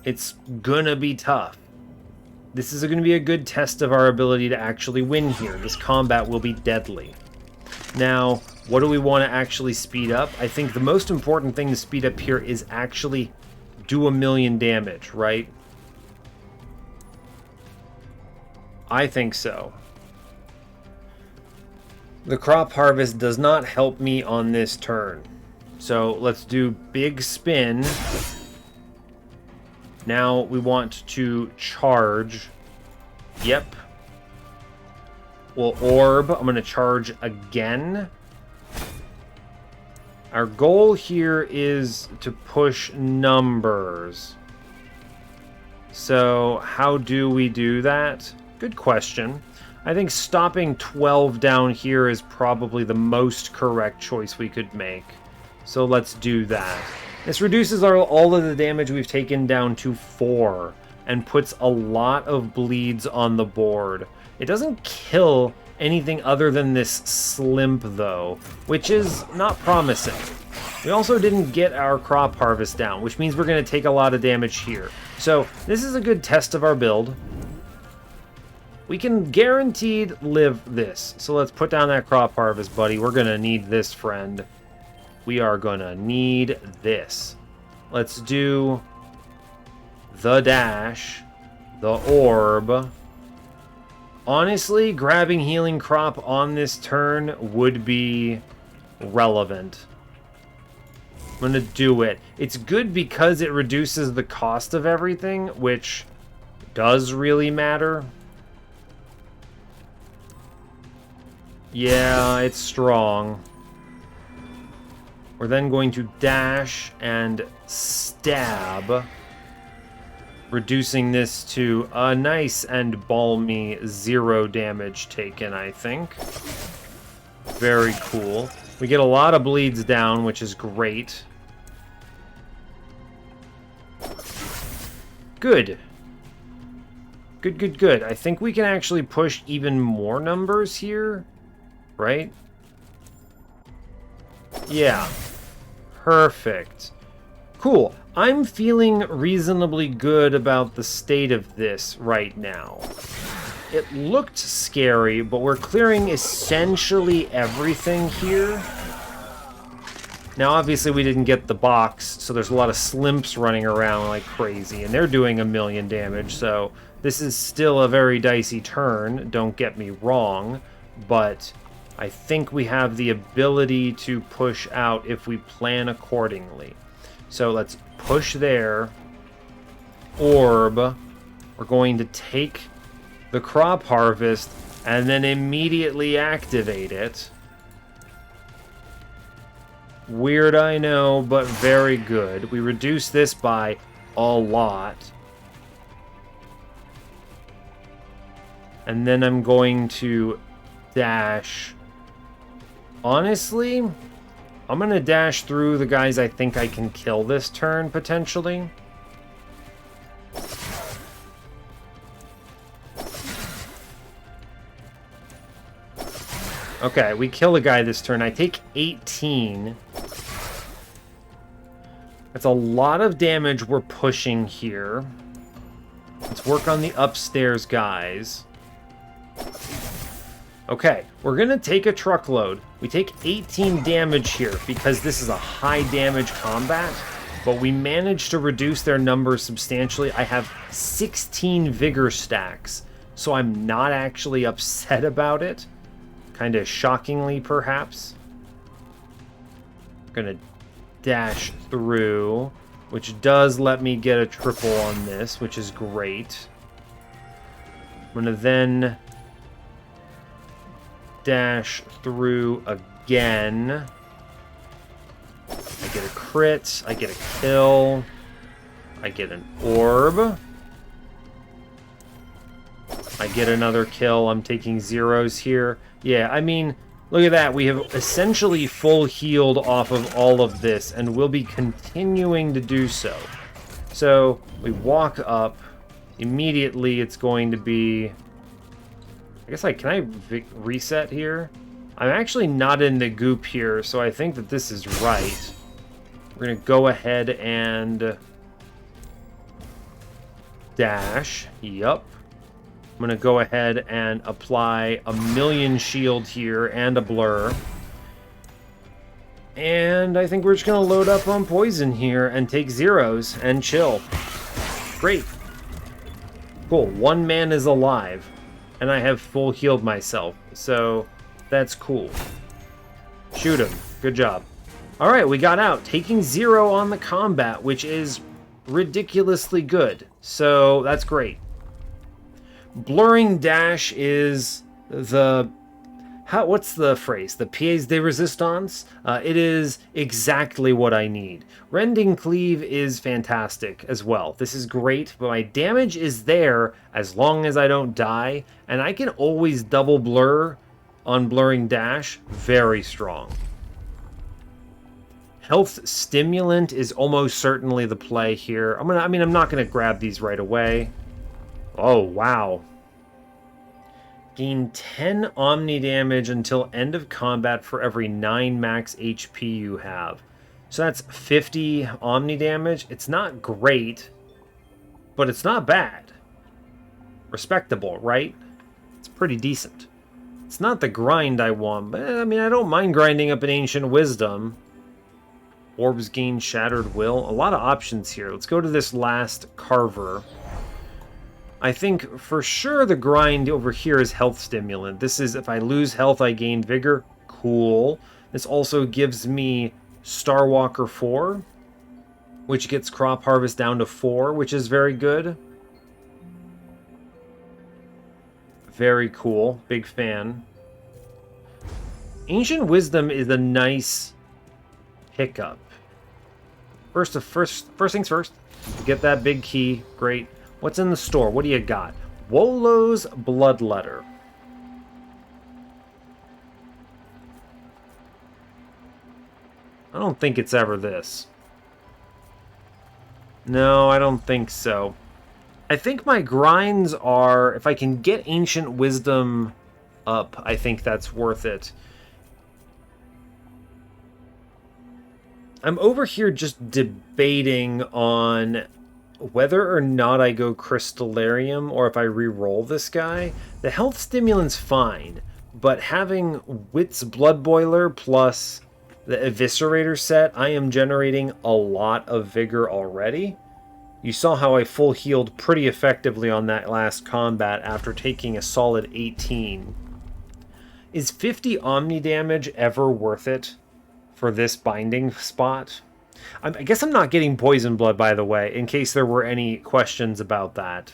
It's gonna be tough. This is going to be a good test of our ability to actually win here. This combat will be deadly. Now, what do we want to actually speed up? I think the most important thing to speed up here is actually do 1,000,000 damage, right? I think so. The Crop Harvest does not help me on this turn. So let's do big spin. Now we want to charge. Yep. Well, orb. I'm going to charge again. Our goal here is to push numbers. So how do we do that? Good question. I think stopping 12 down here is probably the most correct choice we could make. So let's do that. This reduces all of the damage we've taken down to 4 and puts a lot of bleeds on the board. It doesn't kill anything other than this Slimp, though, which is not promising. We also didn't get our Crop Harvest down, which means we're going to take a lot of damage here. So this is a good test of our build. We can guaranteed live this. So let's put down that Crop Harvest, buddy. We're going to need this, friend. We are gonna need this. Let's do the dash, the orb. Honestly, grabbing Healing Crop on this turn would be relevant. I'm gonna do it. It's good because it reduces the cost of everything, which does really matter. Yeah, it's strong. We're then going to dash and stab, reducing this to a nice and balmy 0 damage taken, I think. Very cool. We get a lot of bleeds down, which is great. Good. Good, good, good. I think we can actually push even more numbers here, right? Yeah. Perfect. Cool. I'm feeling reasonably good about the state of this right now. It looked scary, but we're clearing essentially everything here. Now, obviously, we didn't get the box, so there's a lot of slimps running around like crazy, and they're doing 1,000,000 damage, so this is still a very dicey turn, don't get me wrong, but I think we have the ability to push out if we plan accordingly. So let's push there. Orb. We're going to take the crop harvest and then immediately activate it. Weird, I know, but very good. We reduce this by a lot. And then I'm going to dash. Honestly, I'm going to dash through the guys I think I can kill this turn, potentially. Okay, we kill a guy this turn. I take 18. That's a lot of damage we're pushing here. Let's work on the upstairs guys. Okay, we're going to take a truckload. We take 18 damage here because this is a high damage combat, but we managed to reduce their numbers substantially. I have 16 vigor stacks, so I'm not actually upset about it. Kind of shockingly, perhaps. Gonna dash through, which does let me get a triple on this, which is great. I'm gonna then dash through again. I get a crit, I get a kill, I get an orb. I get another kill. I'm taking zeros here. Yeah, I mean, look at that. We have essentially full healed off of all of this, and we'll be continuing to do so. So, we walk up. Immediately, it's going to be... I guess can I reset here? I'm actually not in the goop here, so I think that this is right. We're going to go ahead and... dash. Yup. I'm going to go ahead and apply 1,000,000 shield here and a blur. And I think we're just going to load up on poison here and take zeros and chill. Great. Cool. One man is alive. And I have full healed myself. So that's cool. Shoot him. Good job. Alright, we got out. Taking 0 on the combat, which is ridiculously good. So that's great. Blurring dash is the... what's the phrase? The pièce de résistance? It is exactly what I need. Rending Cleave is fantastic as well. This is great, but my damage is there as long as I don't die, and I can always double blur on Blurring Dash. Very strong. Health Stimulant is almost certainly the play here. I'm not gonna grab these right away. Oh, wow. Gain 10 Omni damage until end of combat for every 9 max HP you have. So that's 50 Omni damage. It's not great, but it's not bad. Respectable, right? It's pretty decent. It's not the grind I want, but I mean, I don't mind grinding up an Ancient Wisdom. Orbs gain Shattered Will. A lot of options here. Let's go to this last Carver. I think for sure the grind over here is Health Stimulant. This is if I lose health, I gain Vigor. Cool. This also gives me Starwalker 4, which gets Crop Harvest down to 4, which is very good. Very cool. Big fan. Ancient Wisdom is a nice pickup. First things first. Get that big key. Great. What's in the store? What do you got? Wolo's Bloodletter. I don't think it's ever this. No, I don't think so. I think my grinds are, if I can get Ancient Wisdom up, I think that's worth it. I'm over here just debating on whether or not I go Crystallarium or if I re-roll this guy. The health stimulant's fine, but having Wit's Blood Boiler plus the Eviscerator set, I am generating a lot of vigor already. You saw how I full healed pretty effectively on that last combat after taking a solid 18. Is 50 Omni damage ever worth it for this binding spot? I guess I'm not getting Poison Blood, by the way, in case there were any questions about that.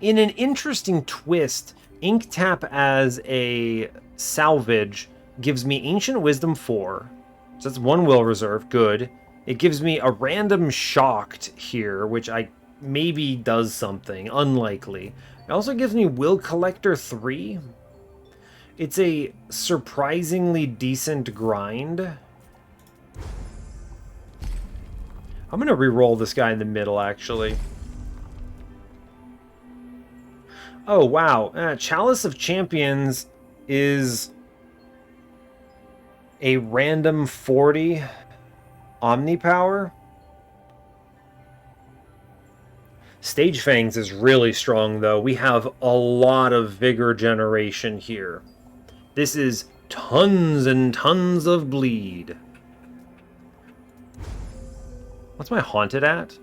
In an interesting twist, Ink Tap as a salvage gives me Ancient Wisdom 4. So that's 1 Will Reserve, good. It gives me a random Shocked here, which maybe does something, unlikely. It also gives me Will Collector 3. It's a surprisingly decent grind. I'm going to re-roll this guy in the middle, actually. Oh, wow. Chalice of Champions is a random 40 Omni Power. Stage Fangs is really strong, though. We have a lot of vigor generation here. This is tons and tons of bleed. What's my Haunted at?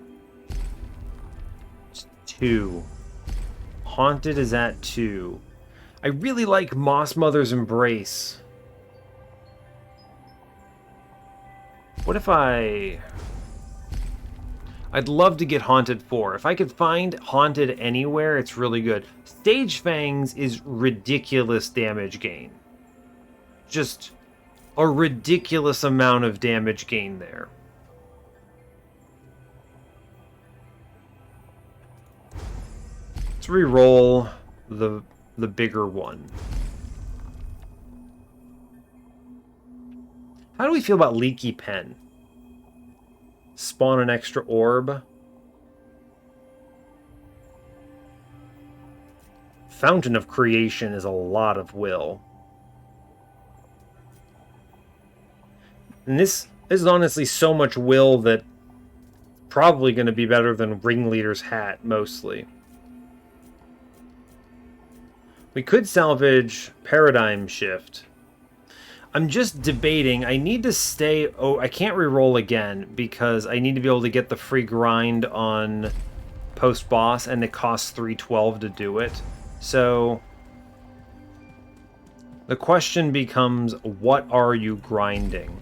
It's 2. Haunted is at 2. I really like Moss Mother's Embrace. What if I'd love to get Haunted 4. If I could find Haunted anywhere, it's really good. Stage Fangs is ridiculous damage gain. Just a ridiculous amount of damage gain there. Let's re-roll the bigger one. How do we feel about Leaky Pen? Spawn an extra orb. Fountain of Creation is a lot of will. And this is honestly so much will that probably going to be better than Ringleader's Hat, mostly. We could salvage Paradigm Shift. I'm just debating. I need to stay... Oh, I can't re-roll again because I need to be able to get the free grind on post-boss, and it costs 312 to do it. So the question becomes, what are you grinding?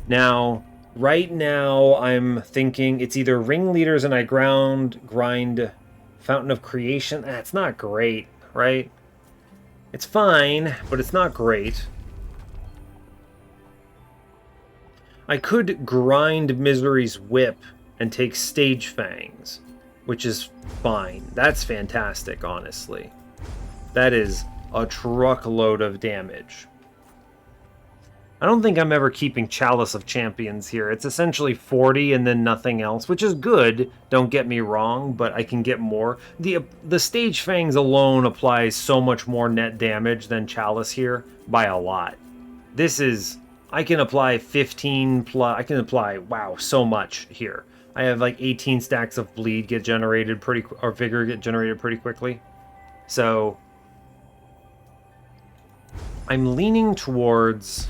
Now, right now, I'm thinking it's either Ringleaders and I grind Fountain of Creation. It's not great, right? It's fine, but it's not great. I could grind Misery's Whip and take Stage Fangs, which is fine. That's fantastic, honestly. That is a truckload of damage. I don't think I'm ever keeping Chalice of Champions here. It's essentially 40 and then nothing else, which is good, don't get me wrong, but I can get more. The Stage Fangs alone applies so much more net damage than Chalice here, by a lot. This is... I can apply 15 plus... I can apply, wow, so much here. I have like 18 stacks of bleed get generated pretty... or vigor get generated pretty quickly. So... I'm leaning towards...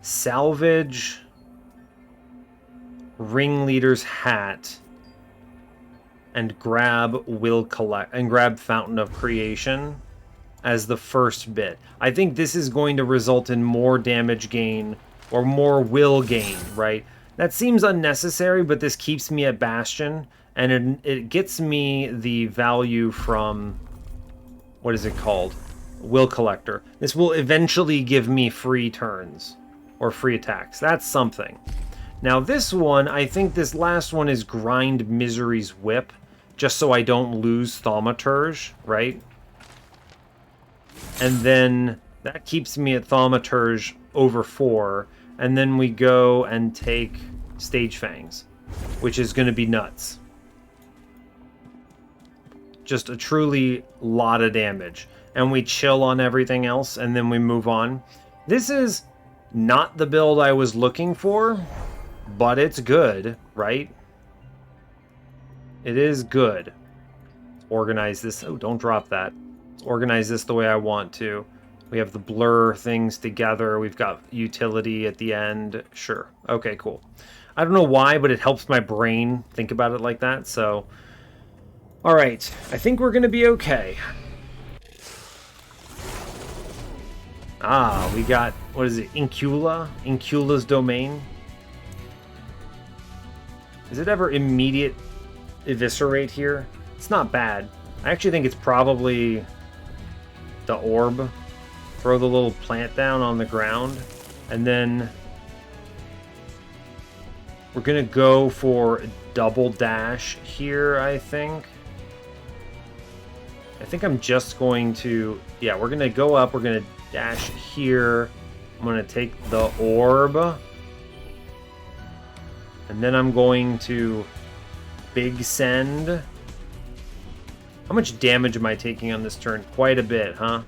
salvage Ringleader's Hat and grab grab Fountain of Creation as the first bit. I think this is going to result in more damage gain or more will gain, right? That seems unnecessary, but this keeps me at Bastion, and it gets me the value from, what is it called? Will Collector. This will eventually give me free turns. Or free attacks. That's something. Now this one, I think this last one is grind Misery's Whip, just so I don't lose Thaumaturge, right? And then That keeps me at Thaumaturge over 4. And then we go and take Stage Fangs, which is going to be nuts. Just a truly lot of damage. And we chill on everything else, and then we move on. This is not the build I was looking for, but it's good, right? It is good. Let's organize this. Oh, don't drop that. Let's organize this the way I want to. We have the blur things together. We've got utility at the end. Sure. Okay, cool. I don't know why, but it helps my brain think about it like that, so... Alright, I think we're gonna be okay. Ah, we got, what is it, Incula? Incula's domain? Is it ever immediate eviscerate here? It's not bad. I actually think it's probably the orb. Throw the little plant down on the ground, and then we're gonna go for double dash here, I think. I think I'm just going to, yeah, we're gonna go up, we're gonna dash here. I'm gonna take the orb, and then I'm going to big send. How much damage am I taking on this turn? Quite a bit, huh?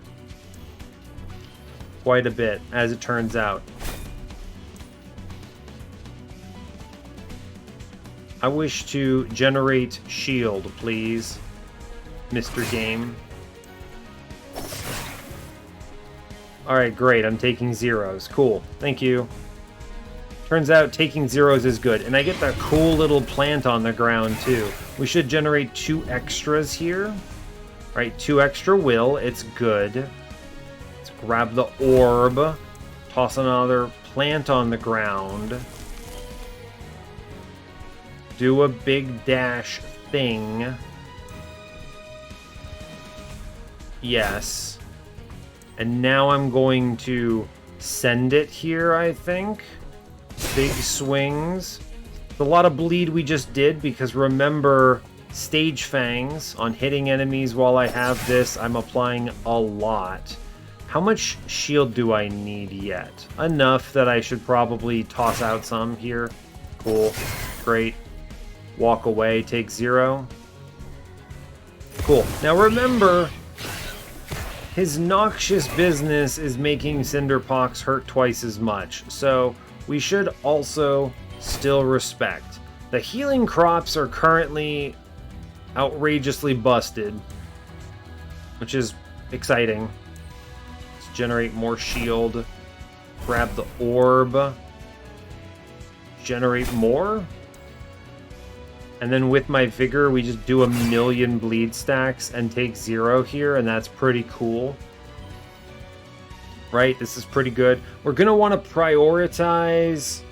Quite a bit, as it turns out. I wish to generate shield, please, Mr. Game. Alright, great, I'm taking zeros. Cool, thank you. Turns out taking zeros is good, and I get that cool little plant on the ground, too. We should generate 2 extras here. Right, 2 extra will, it's good. Grab the orb, toss another plant on the ground, do a big dash thing. Yes. And now I'm going to send it here, I think. Big swings. It's a lot of bleed we just did, because remember, Stage Fangs, on hitting enemies while I have this, I'm applying a lot. How much shield do I need yet? Enough that I should probably toss out some here. Cool. Great. Walk away, take 0. Cool. Now remember, his noxious business is making Cinderpox hurt twice as much, so we should also still respect. The healing crops are currently outrageously busted, which is exciting. Generate more shield, grab the orb, generate more, and then with my vigor we just do 1,000,000 bleed stacks and take 0 here, and that's pretty cool. Right, this is pretty good. We're gonna want to prioritize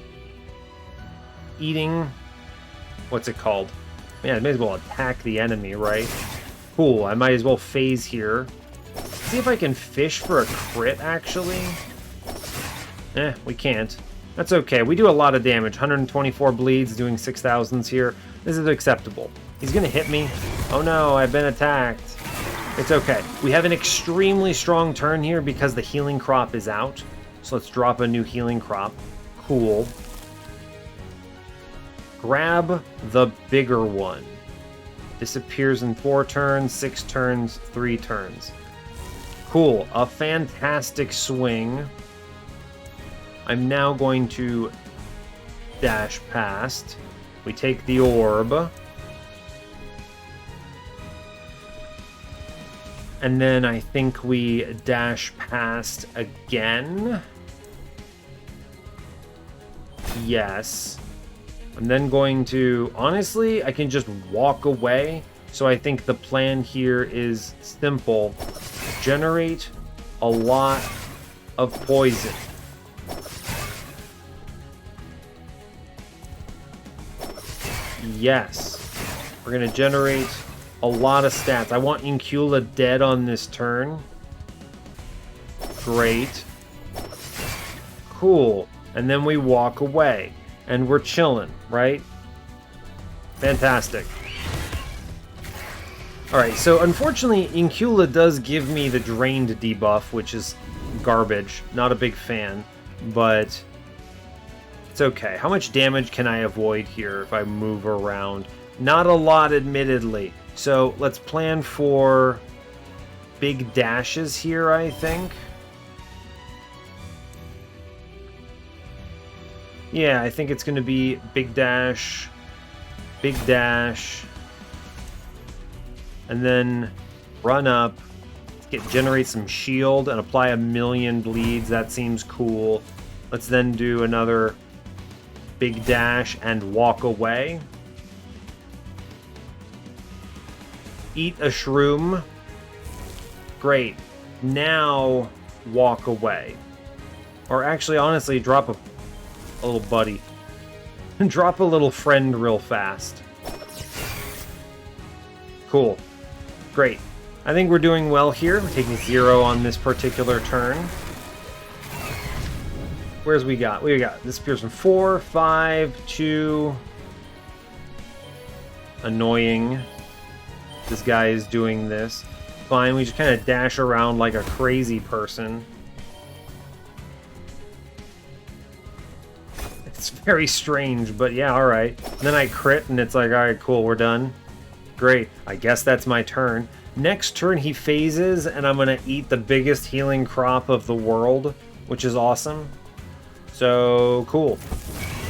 eating, what's it called? Man, I may as well attack the enemy, right? Cool, I might as well phase here. See if I can fish for a crit, actually. We can't. That's okay. We do a lot of damage. 124 bleeds, doing 6,000s here. This is acceptable. He's going to hit me. Oh no, I've been attacked. It's okay. We have an extremely strong turn here because the healing crop is out. So let's drop a new healing crop. Cool. Grab the bigger one. Disappears in 4 turns, 6 turns, 3 turns. Cool, a fantastic swing. I'm now going to dash past. We take the orb. And then I think we dash past again. Yes. I'm then going to... Honestly, I can just walk away. So I think the plan here is simple. Generate a lot of poison. Yes. We're going to generate a lot of stats. I want Incula dead on this turn. Great. Cool. And then we walk away. And we're chilling, right? Fantastic. Alright, so unfortunately, Incula does give me the drained debuff, which is garbage. Not a big fan, but it's okay. How much damage can I avoid here if I move around? Not a lot, admittedly. So let's plan for big dashes here, I think. Yeah, I think it's going to be big dash, and then run up, generate some shield, and apply 1,000,000 bleeds. That seems cool. Let's then do another big dash and walk away. Eat a shroom. Great. Now walk away. Or actually, honestly, drop a little buddy. Drop a little friend real fast. Cool. Great. I think we're doing well here. We're taking 0 on this particular turn. Where's we got? We got this appears in 4, 5, 2. Annoying. This guy is doing this. Fine, we just kind of dash around like a crazy person. It's very strange, but yeah, alright. Then I crit, and it's like, alright, cool, we're done. Great, I guess that's my turn. Next turn he phases, and I'm going to eat the biggest healing crop of the world, which is awesome. So, cool.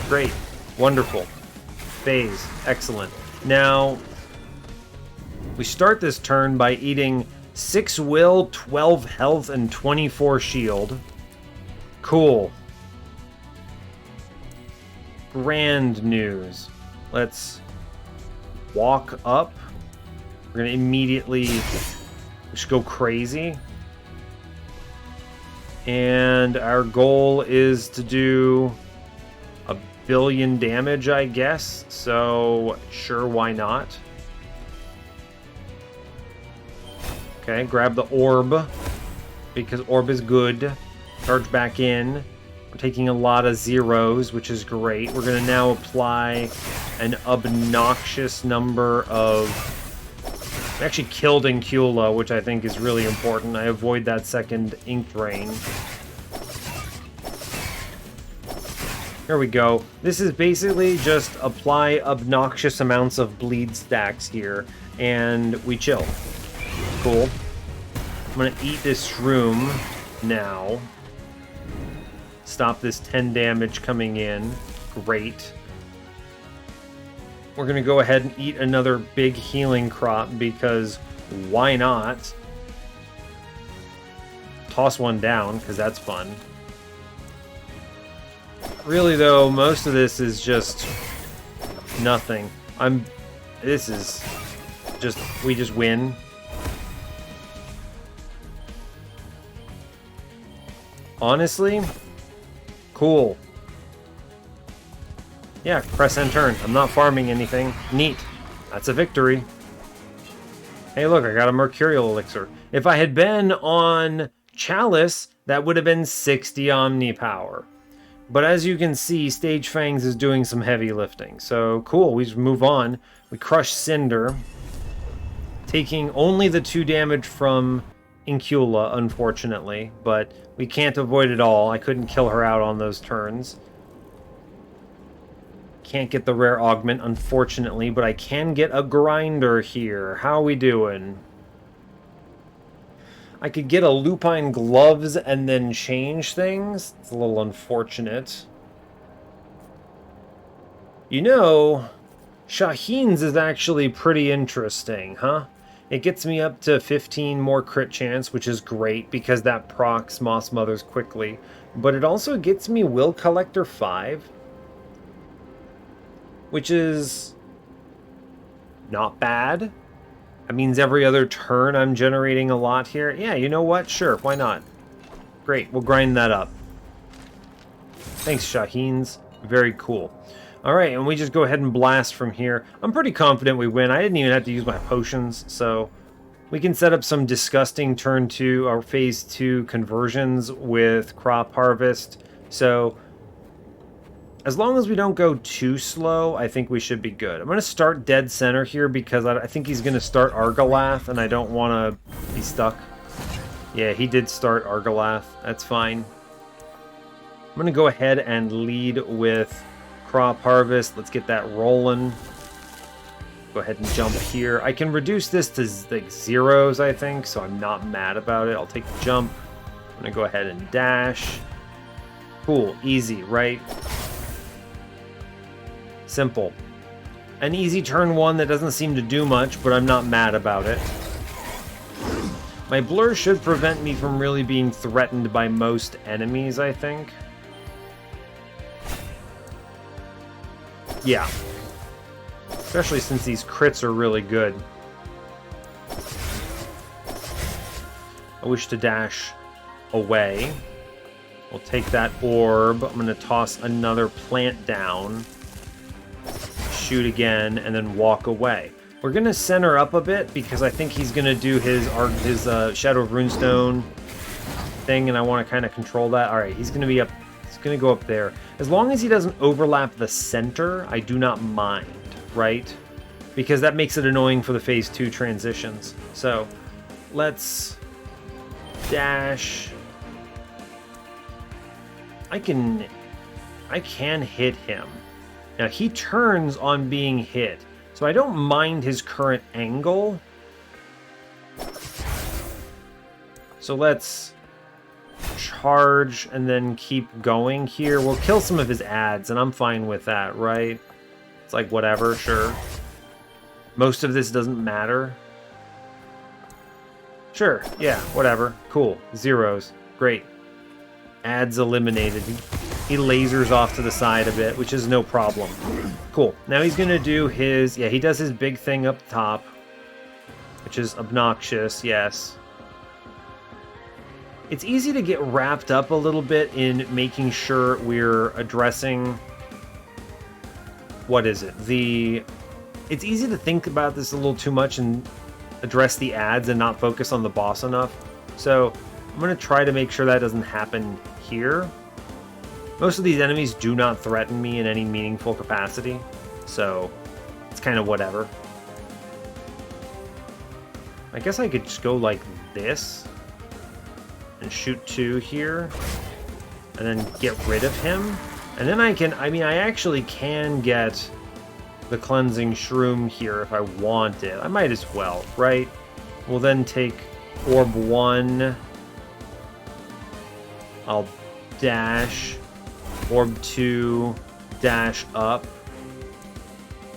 Great. Wonderful. Phase. Excellent. Now, we start this turn by eating 6 will, 12 health, and 24 shield. Cool. Grand news. Let's walk up. We're going to immediately just go crazy. And our goal is to do 1 billion damage, I guess. So, sure, why not? Okay, grab the orb, because orb is good. Charge back in. We're taking a lot of zeros, which is great. We're going to now apply an obnoxious number of... I actually killed Incula, which I think is really important. I avoid that second ink drain. Here we go. This is basically just apply obnoxious amounts of bleed stacks here, and we chill. Cool. I'm gonna eat this shroom now. Stop this 10 damage coming in. Great. We're gonna go ahead and eat another big healing crop, because why not? Toss one down, because that's fun. Really though, most of this is just nothing. This is just, we just win. Honestly, cool. Yeah, press and turn. I'm not farming anything. Neat. That's a victory. Hey look, I got a Mercurial Elixir. If I had been on Chalice, that would have been 60 Omni Power. But as you can see, Stage Fangs is doing some heavy lifting. So cool, we just move on. We crush Cinder, taking only the 2 damage from Incula, unfortunately, but we can't avoid it all. I couldn't kill her out on those turns. Can't get the rare augment, unfortunately, but I can get a grinder here. How are we doing? I could get a lupine gloves and then change things. It's a little unfortunate. You know, Shaheen's is actually pretty interesting, huh? It gets me up to 15 more crit chance, which is great because that procs Moss Mothers quickly. But it also gets me Will Collector 5, which is not bad. That means every other turn I'm generating a lot here. Yeah, you know what? Sure, why not? Great, we'll grind that up. Thanks, Shaheen's. Very cool. Alright, and we just go ahead and blast from here. I'm pretty confident we win. I didn't even have to use my potions, so we can set up some disgusting turn 2 or phase 2 conversions with crop harvest. So as long as we don't go too slow, I think we should be good. I'm going to start dead center here because I think he's going to start Argalath, and I don't want to be stuck. Yeah, he did start Argalath. That's fine. I'm going to go ahead and lead with Crop Harvest. Let's get that rolling. Go ahead and jump here. I can reduce this to like zeros, I think, so I'm not mad about it. I'll take the jump. I'm going to go ahead and dash. Cool. Easy, right? Simple. An easy turn one that doesn't seem to do much, but I'm not mad about it. My blur should prevent me from really being threatened by most enemies, I think. Yeah. Especially since these crits are really good. I wish to dash away. We'll take that orb. I'm going to toss another plant down. Shoot again, and then walk away. We're going to center up a bit, because I think he's going to do his Shadow of Runestone thing, and I want to kind of control that. Alright, he's going to be up. He's going to go up there. As long as he doesn't overlap the center, I do not mind, right? Because that makes it annoying for the Phase 2 transitions. So, let's dash. I can hit him. Now, he turns on being hit, so I don't mind his current angle. So let's charge and then keep going here. We'll kill some of his ads, and I'm fine with that, right? It's like, whatever, sure. Most of this doesn't matter. Sure, yeah, whatever. Cool. Zeros. Great. Ads eliminated. He lasers off to the side a bit, which is no problem. Cool. Now he's going to do his... Yeah, he does his big thing up top, which is obnoxious, yes. It's easy to get wrapped up a little bit in making sure we're addressing... What is it? It's easy to think about this a little too much and address the ads and not focus on the boss enough. So I'm going to try to make sure that doesn't happen here. Most of these enemies do not threaten me in any meaningful capacity, so it's kind of whatever. I guess I could just go like this and shoot 2 here and then get rid of him. And then I actually can get the Cleansing Shroom here if I want it. I might as well, right? We'll then take Orb 1. I'll dash. Orb 2, dash up.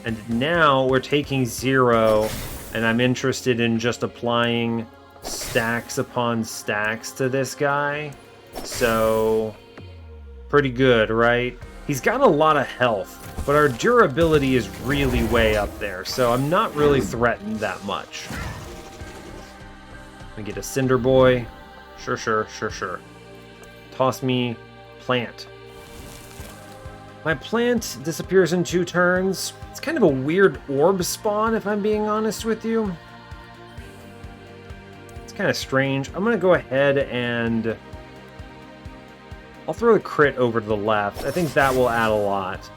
And now we're taking 0, and I'm interested in just applying stacks upon stacks to this guy. So, pretty good, right? He's got a lot of health, but our durability is really way up there, so I'm not really threatened that much. We get a Cinder Boy. Sure. Toss me plant. My plant disappears in 2 turns. It's kind of a weird orb spawn, if I'm being honest with you. It's kind of strange. I'm going to go ahead and... I'll throw the crit over to the left. I think that will add a lot.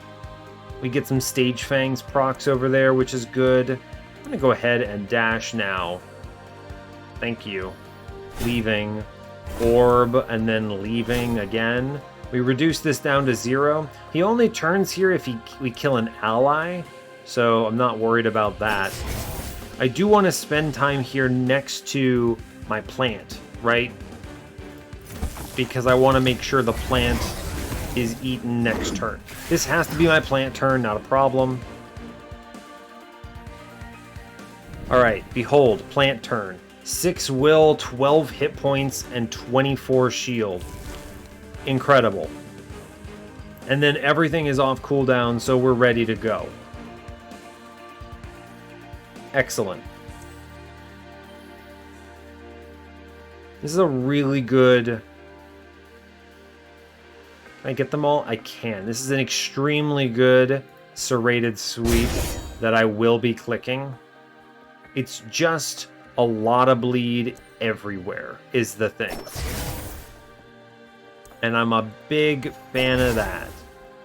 We get some Stage Fangs procs over there, which is good. I'm going to go ahead and dash now. Thank you. Leaving. Orb, and then leaving again. We reduce this down to 0. He only turns here if we kill an ally, so I'm not worried about that. I do want to spend time here next to my plant, right? Because I want to make sure the plant is eaten next turn. This has to be my plant turn, not a problem. Alright, behold, plant turn. 6 will, 12 hit points, and 24 shield. Incredible. And then everything is off cooldown, so we're ready to go. Excellent. This is a really good... Can I get them all? I can. This is an extremely good serrated sweep that I will be clicking. It's just a lot of bleed everywhere is the thing. And I'm a big fan of that.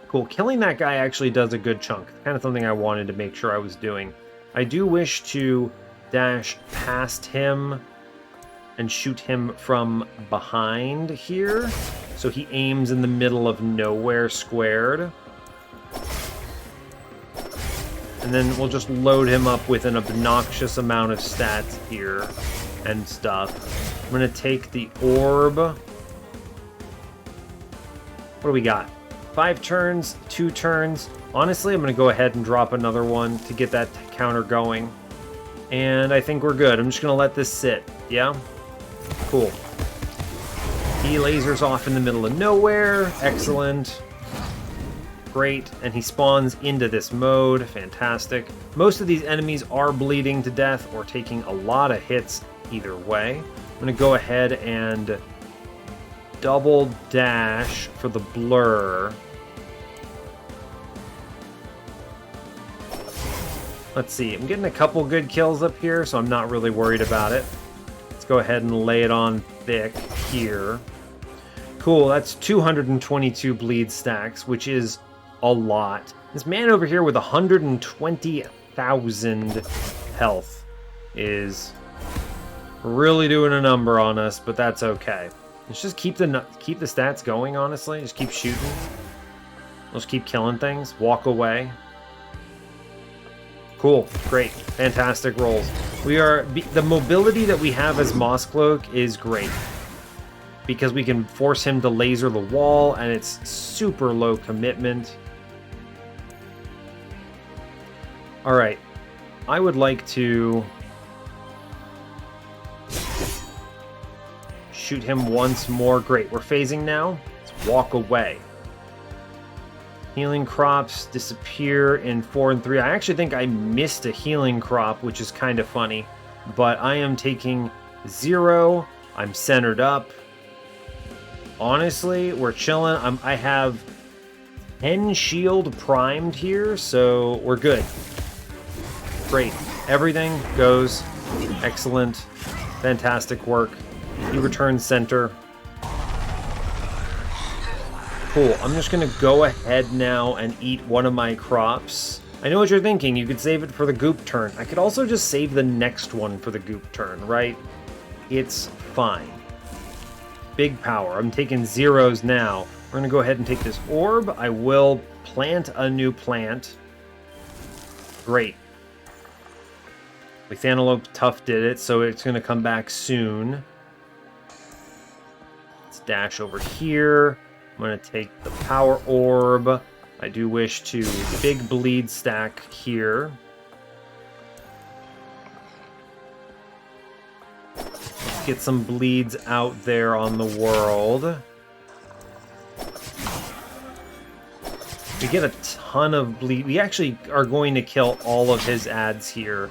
Cool. Killing that guy actually does a good chunk. Kind of something I wanted to make sure I was doing. I do wish to dash past him and shoot him from behind here. So he aims in the middle of nowhere squared. And then we'll just load him up with an obnoxious amount of stats here and stuff. I'm going to take the orb. What do we got? 5 turns, 2 turns. Honestly, I'm going to go ahead and drop another one to get that counter going. And I think we're good. I'm just going to let this sit. Yeah? Cool. He lasers off in the middle of nowhere. Excellent. Great. And he spawns into this mode. Fantastic. Most of these enemies are bleeding to death or taking a lot of hits either way. I'm going to go ahead and double dash for the blur. Let's see, I'm getting a couple good kills up here, so I'm not really worried about it. Let's go ahead and lay it on thick here. Cool, that's 222 bleed stacks, which is a lot. This man over here with 120,000 health is really doing a number on us, but that's okay. Let's just keep the stats going, honestly. Just keep shooting. Let's keep killing things. Walk away. Cool. Great. Fantastic rolls. The mobility that we have as Mosscloak is great. Because we can force him to laser the wall, and it's super low commitment. Alright. I would like to shoot him once more. Great. We're phasing now. Let's walk away. Healing crops disappear in 4 and 3. I actually think I missed a healing crop, which is kind of funny. But I am taking 0. I'm centered up. Honestly, we're chilling. I have 10 shield primed here, so we're good. Great. Everything goes. Excellent. Fantastic work. He returns center. Cool. I'm just going to go ahead now and eat one of my crops. I know what you're thinking. You could save it for the goop turn. I could also just save the next one for the goop turn, right? It's fine. Big power. I'm taking 0s now. We're going to go ahead and take this orb. I will plant a new plant. Great. Lethanalope Tough did it, so it's going to come back soon. Let's dash over here. I'm going to take the power orb. I do wish to big bleed stack here. Let's get some bleeds out there on the world. We get a ton of bleed. We actually are going to kill all of his ads here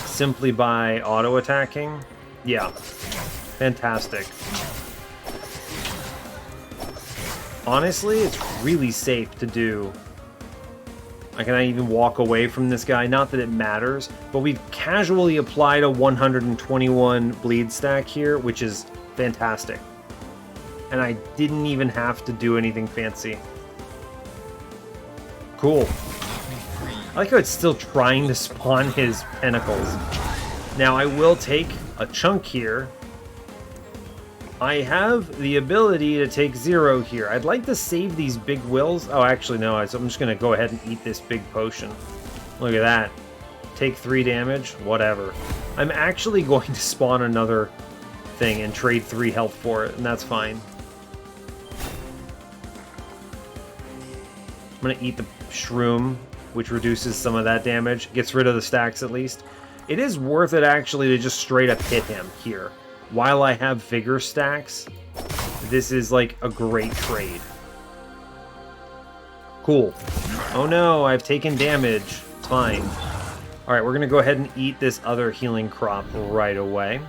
simply by auto-attacking. Yeah. Fantastic. Honestly, it's really safe to do. I can even walk away from this guy. Not that it matters, but we've casually applied a 121 bleed stack here, which is fantastic. And I didn't even have to do anything fancy. Cool. I like how it's still trying to spawn his pinnacles. Now, I will take a chunk here. I have the ability to take 0 here. I'd like to save these big wills. Oh, actually, no. I'm just going to go ahead and eat this big potion. Look at that. Take 3 damage. Whatever. I'm actually going to spawn another thing and trade 3 health for it, and that's fine. I'm going to eat the shroom, which reduces some of that damage. Gets rid of the stacks, at least. It is worth it, actually, to just straight up hit him here. While I have vigor stacks, this is like a great trade. Cool. Oh no, I've taken damage. It's fine. Alright, we're going to go ahead and eat this other healing crop right away.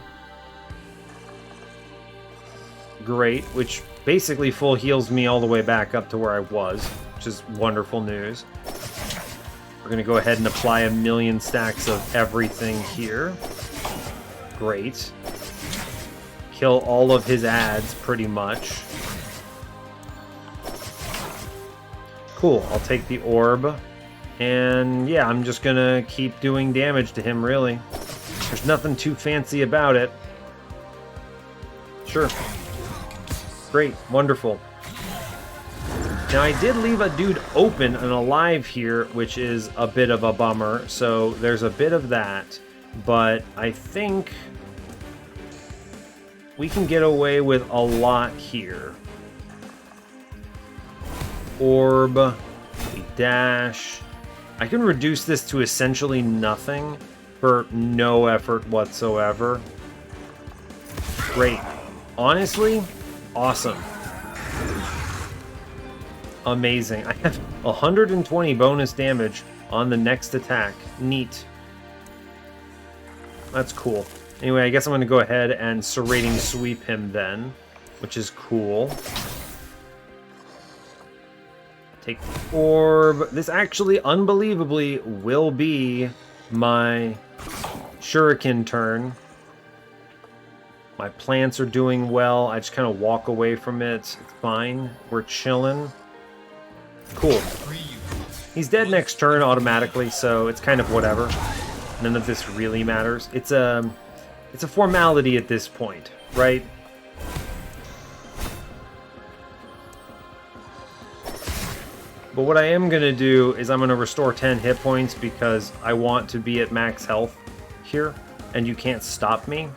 Great, which basically full heals me all the way back up to where I was, which is wonderful news. We're going to go ahead and apply 1,000,000 stacks of everything here. Great. Kill all of his ads, pretty much. Cool, I'll take the orb. And yeah, I'm just gonna keep doing damage to him, really. There's nothing too fancy about it. Sure. Great. Wonderful. Now, I did leave a dude open and alive here, which is a bit of a bummer. So there's a bit of that. But I think we can get away with a lot here. Orb. We dash. I can reduce this to essentially nothing for no effort whatsoever. Great. Honestly, awesome. Amazing. I have 120 bonus damage on the next attack. Neat. That's cool. Anyway, I guess I'm going to go ahead and serrating sweep him then, which is cool. Take orb. This actually, unbelievably, will be my shuriken turn. My plants are doing well. I just kind of walk away from it. It's fine. We're chilling. Cool. He's dead next turn automatically, so it's kind of whatever. None of this really matters. It's a formality at this point, right? But what I am going to do is I'm going to restore 10 hit points because I want to be at max health here, and you can't stop me.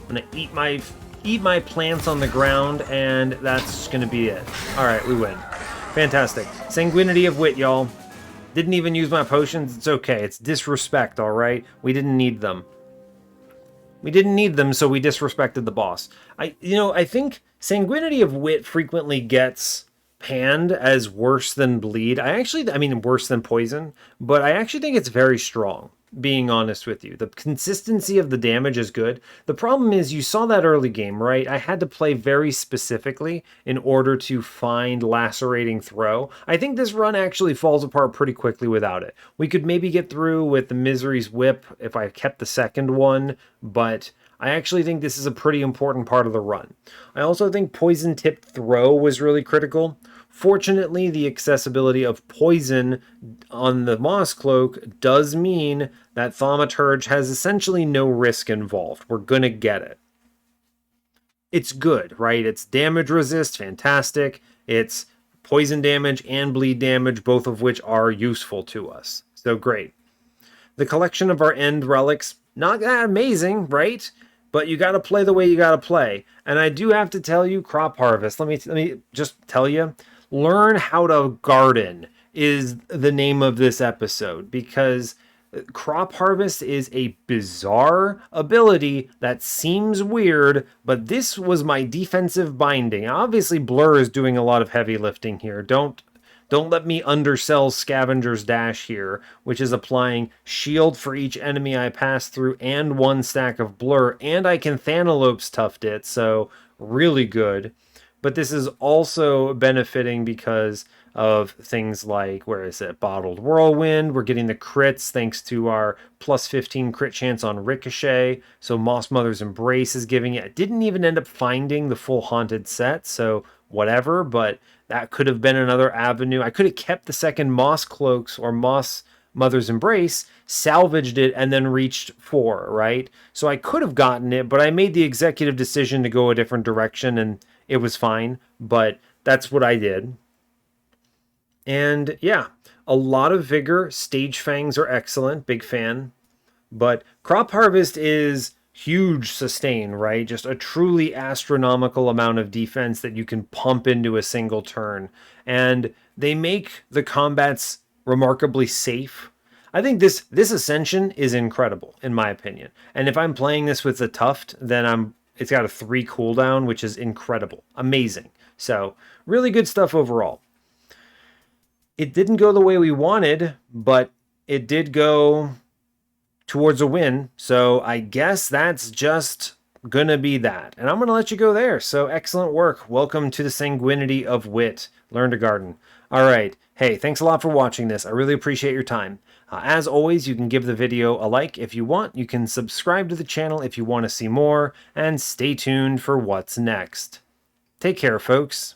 I'm going to eat my plants on the ground, and that's going to be it. All right, we win. Fantastic. Sanguinity of Wit, y'all. Didn't even use my potions. It's okay. It's disrespect, all right? We didn't need them. We didn't need them, so we disrespected the boss. I think Sanguinity of Wit frequently gets panned as worse than bleed. I mean worse than poison, but I actually think it's very strong, being honest with you. The consistency of the damage is good. The problem is you saw that early game, right? I had to play very specifically in order to find Lacerating Throw. I think this run actually falls apart pretty quickly without it. We could maybe get through with the Misery's Whip if I kept the second one, but I actually think this is a pretty important part of the run. I also think Poison Tipped Throw was really critical. Fortunately, the accessibility of poison on the Mosscloak does mean that Thaumaturge has essentially no risk involved. We're going to get it. It's good, right? It's damage resist, fantastic. It's poison damage and bleed damage, both of which are useful to us. So great. The collection of our end relics, not that amazing, right? But you got to play the way you got to play. And I do have to tell you, Crop Harvest, let me just tell you, learn how to garden is the name of this episode, because Crop Harvest is a bizarre ability that seems weird, but this was my defensive binding. Obviously, Blur is doing a lot of heavy lifting here. Don't let me undersell Scavenger's Dash here, which is applying shield for each enemy I pass through and 1 stack of Blur, and I can Thanalope's Tuft it, so really good. But this is also benefiting because of things like, where is it? Bottled Whirlwind. We're getting the crits thanks to our plus 15 crit chance on Ricochet. So Moss Mother's Embrace is giving it. I didn't even end up finding the full Haunted set, so whatever, but that could have been another avenue. I could have kept the second Mosscloaks or Moss Mother's Embrace, salvaged it, and then reached 4, right? So I could have gotten it, but I made the executive decision to go a different direction, and it was fine, but that's what I did. And yeah, a lot of vigor. Stage Fangs are excellent. Big fan. But Crop Harvest is huge sustain, right? Just a truly astronomical amount of defense that you can pump into a single turn. And they make the combats remarkably safe. I think this Ascension is incredible, in my opinion. And if I'm playing this with the Tuft, then it's got a 3 cooldown, which is incredible. Amazing. So, really good stuff overall. It didn't go the way we wanted, but it did go towards a win. So, I guess that's just gonna be that. And I'm gonna let you go there. So, excellent work. Welcome to the Sanguinity of Wit. Learn to garden. All right. Hey, thanks a lot for watching this. I really appreciate your time. As always, you can give the video a like if you want. You can subscribe to the channel if you want to see more. And stay tuned for what's next. Take care, folks.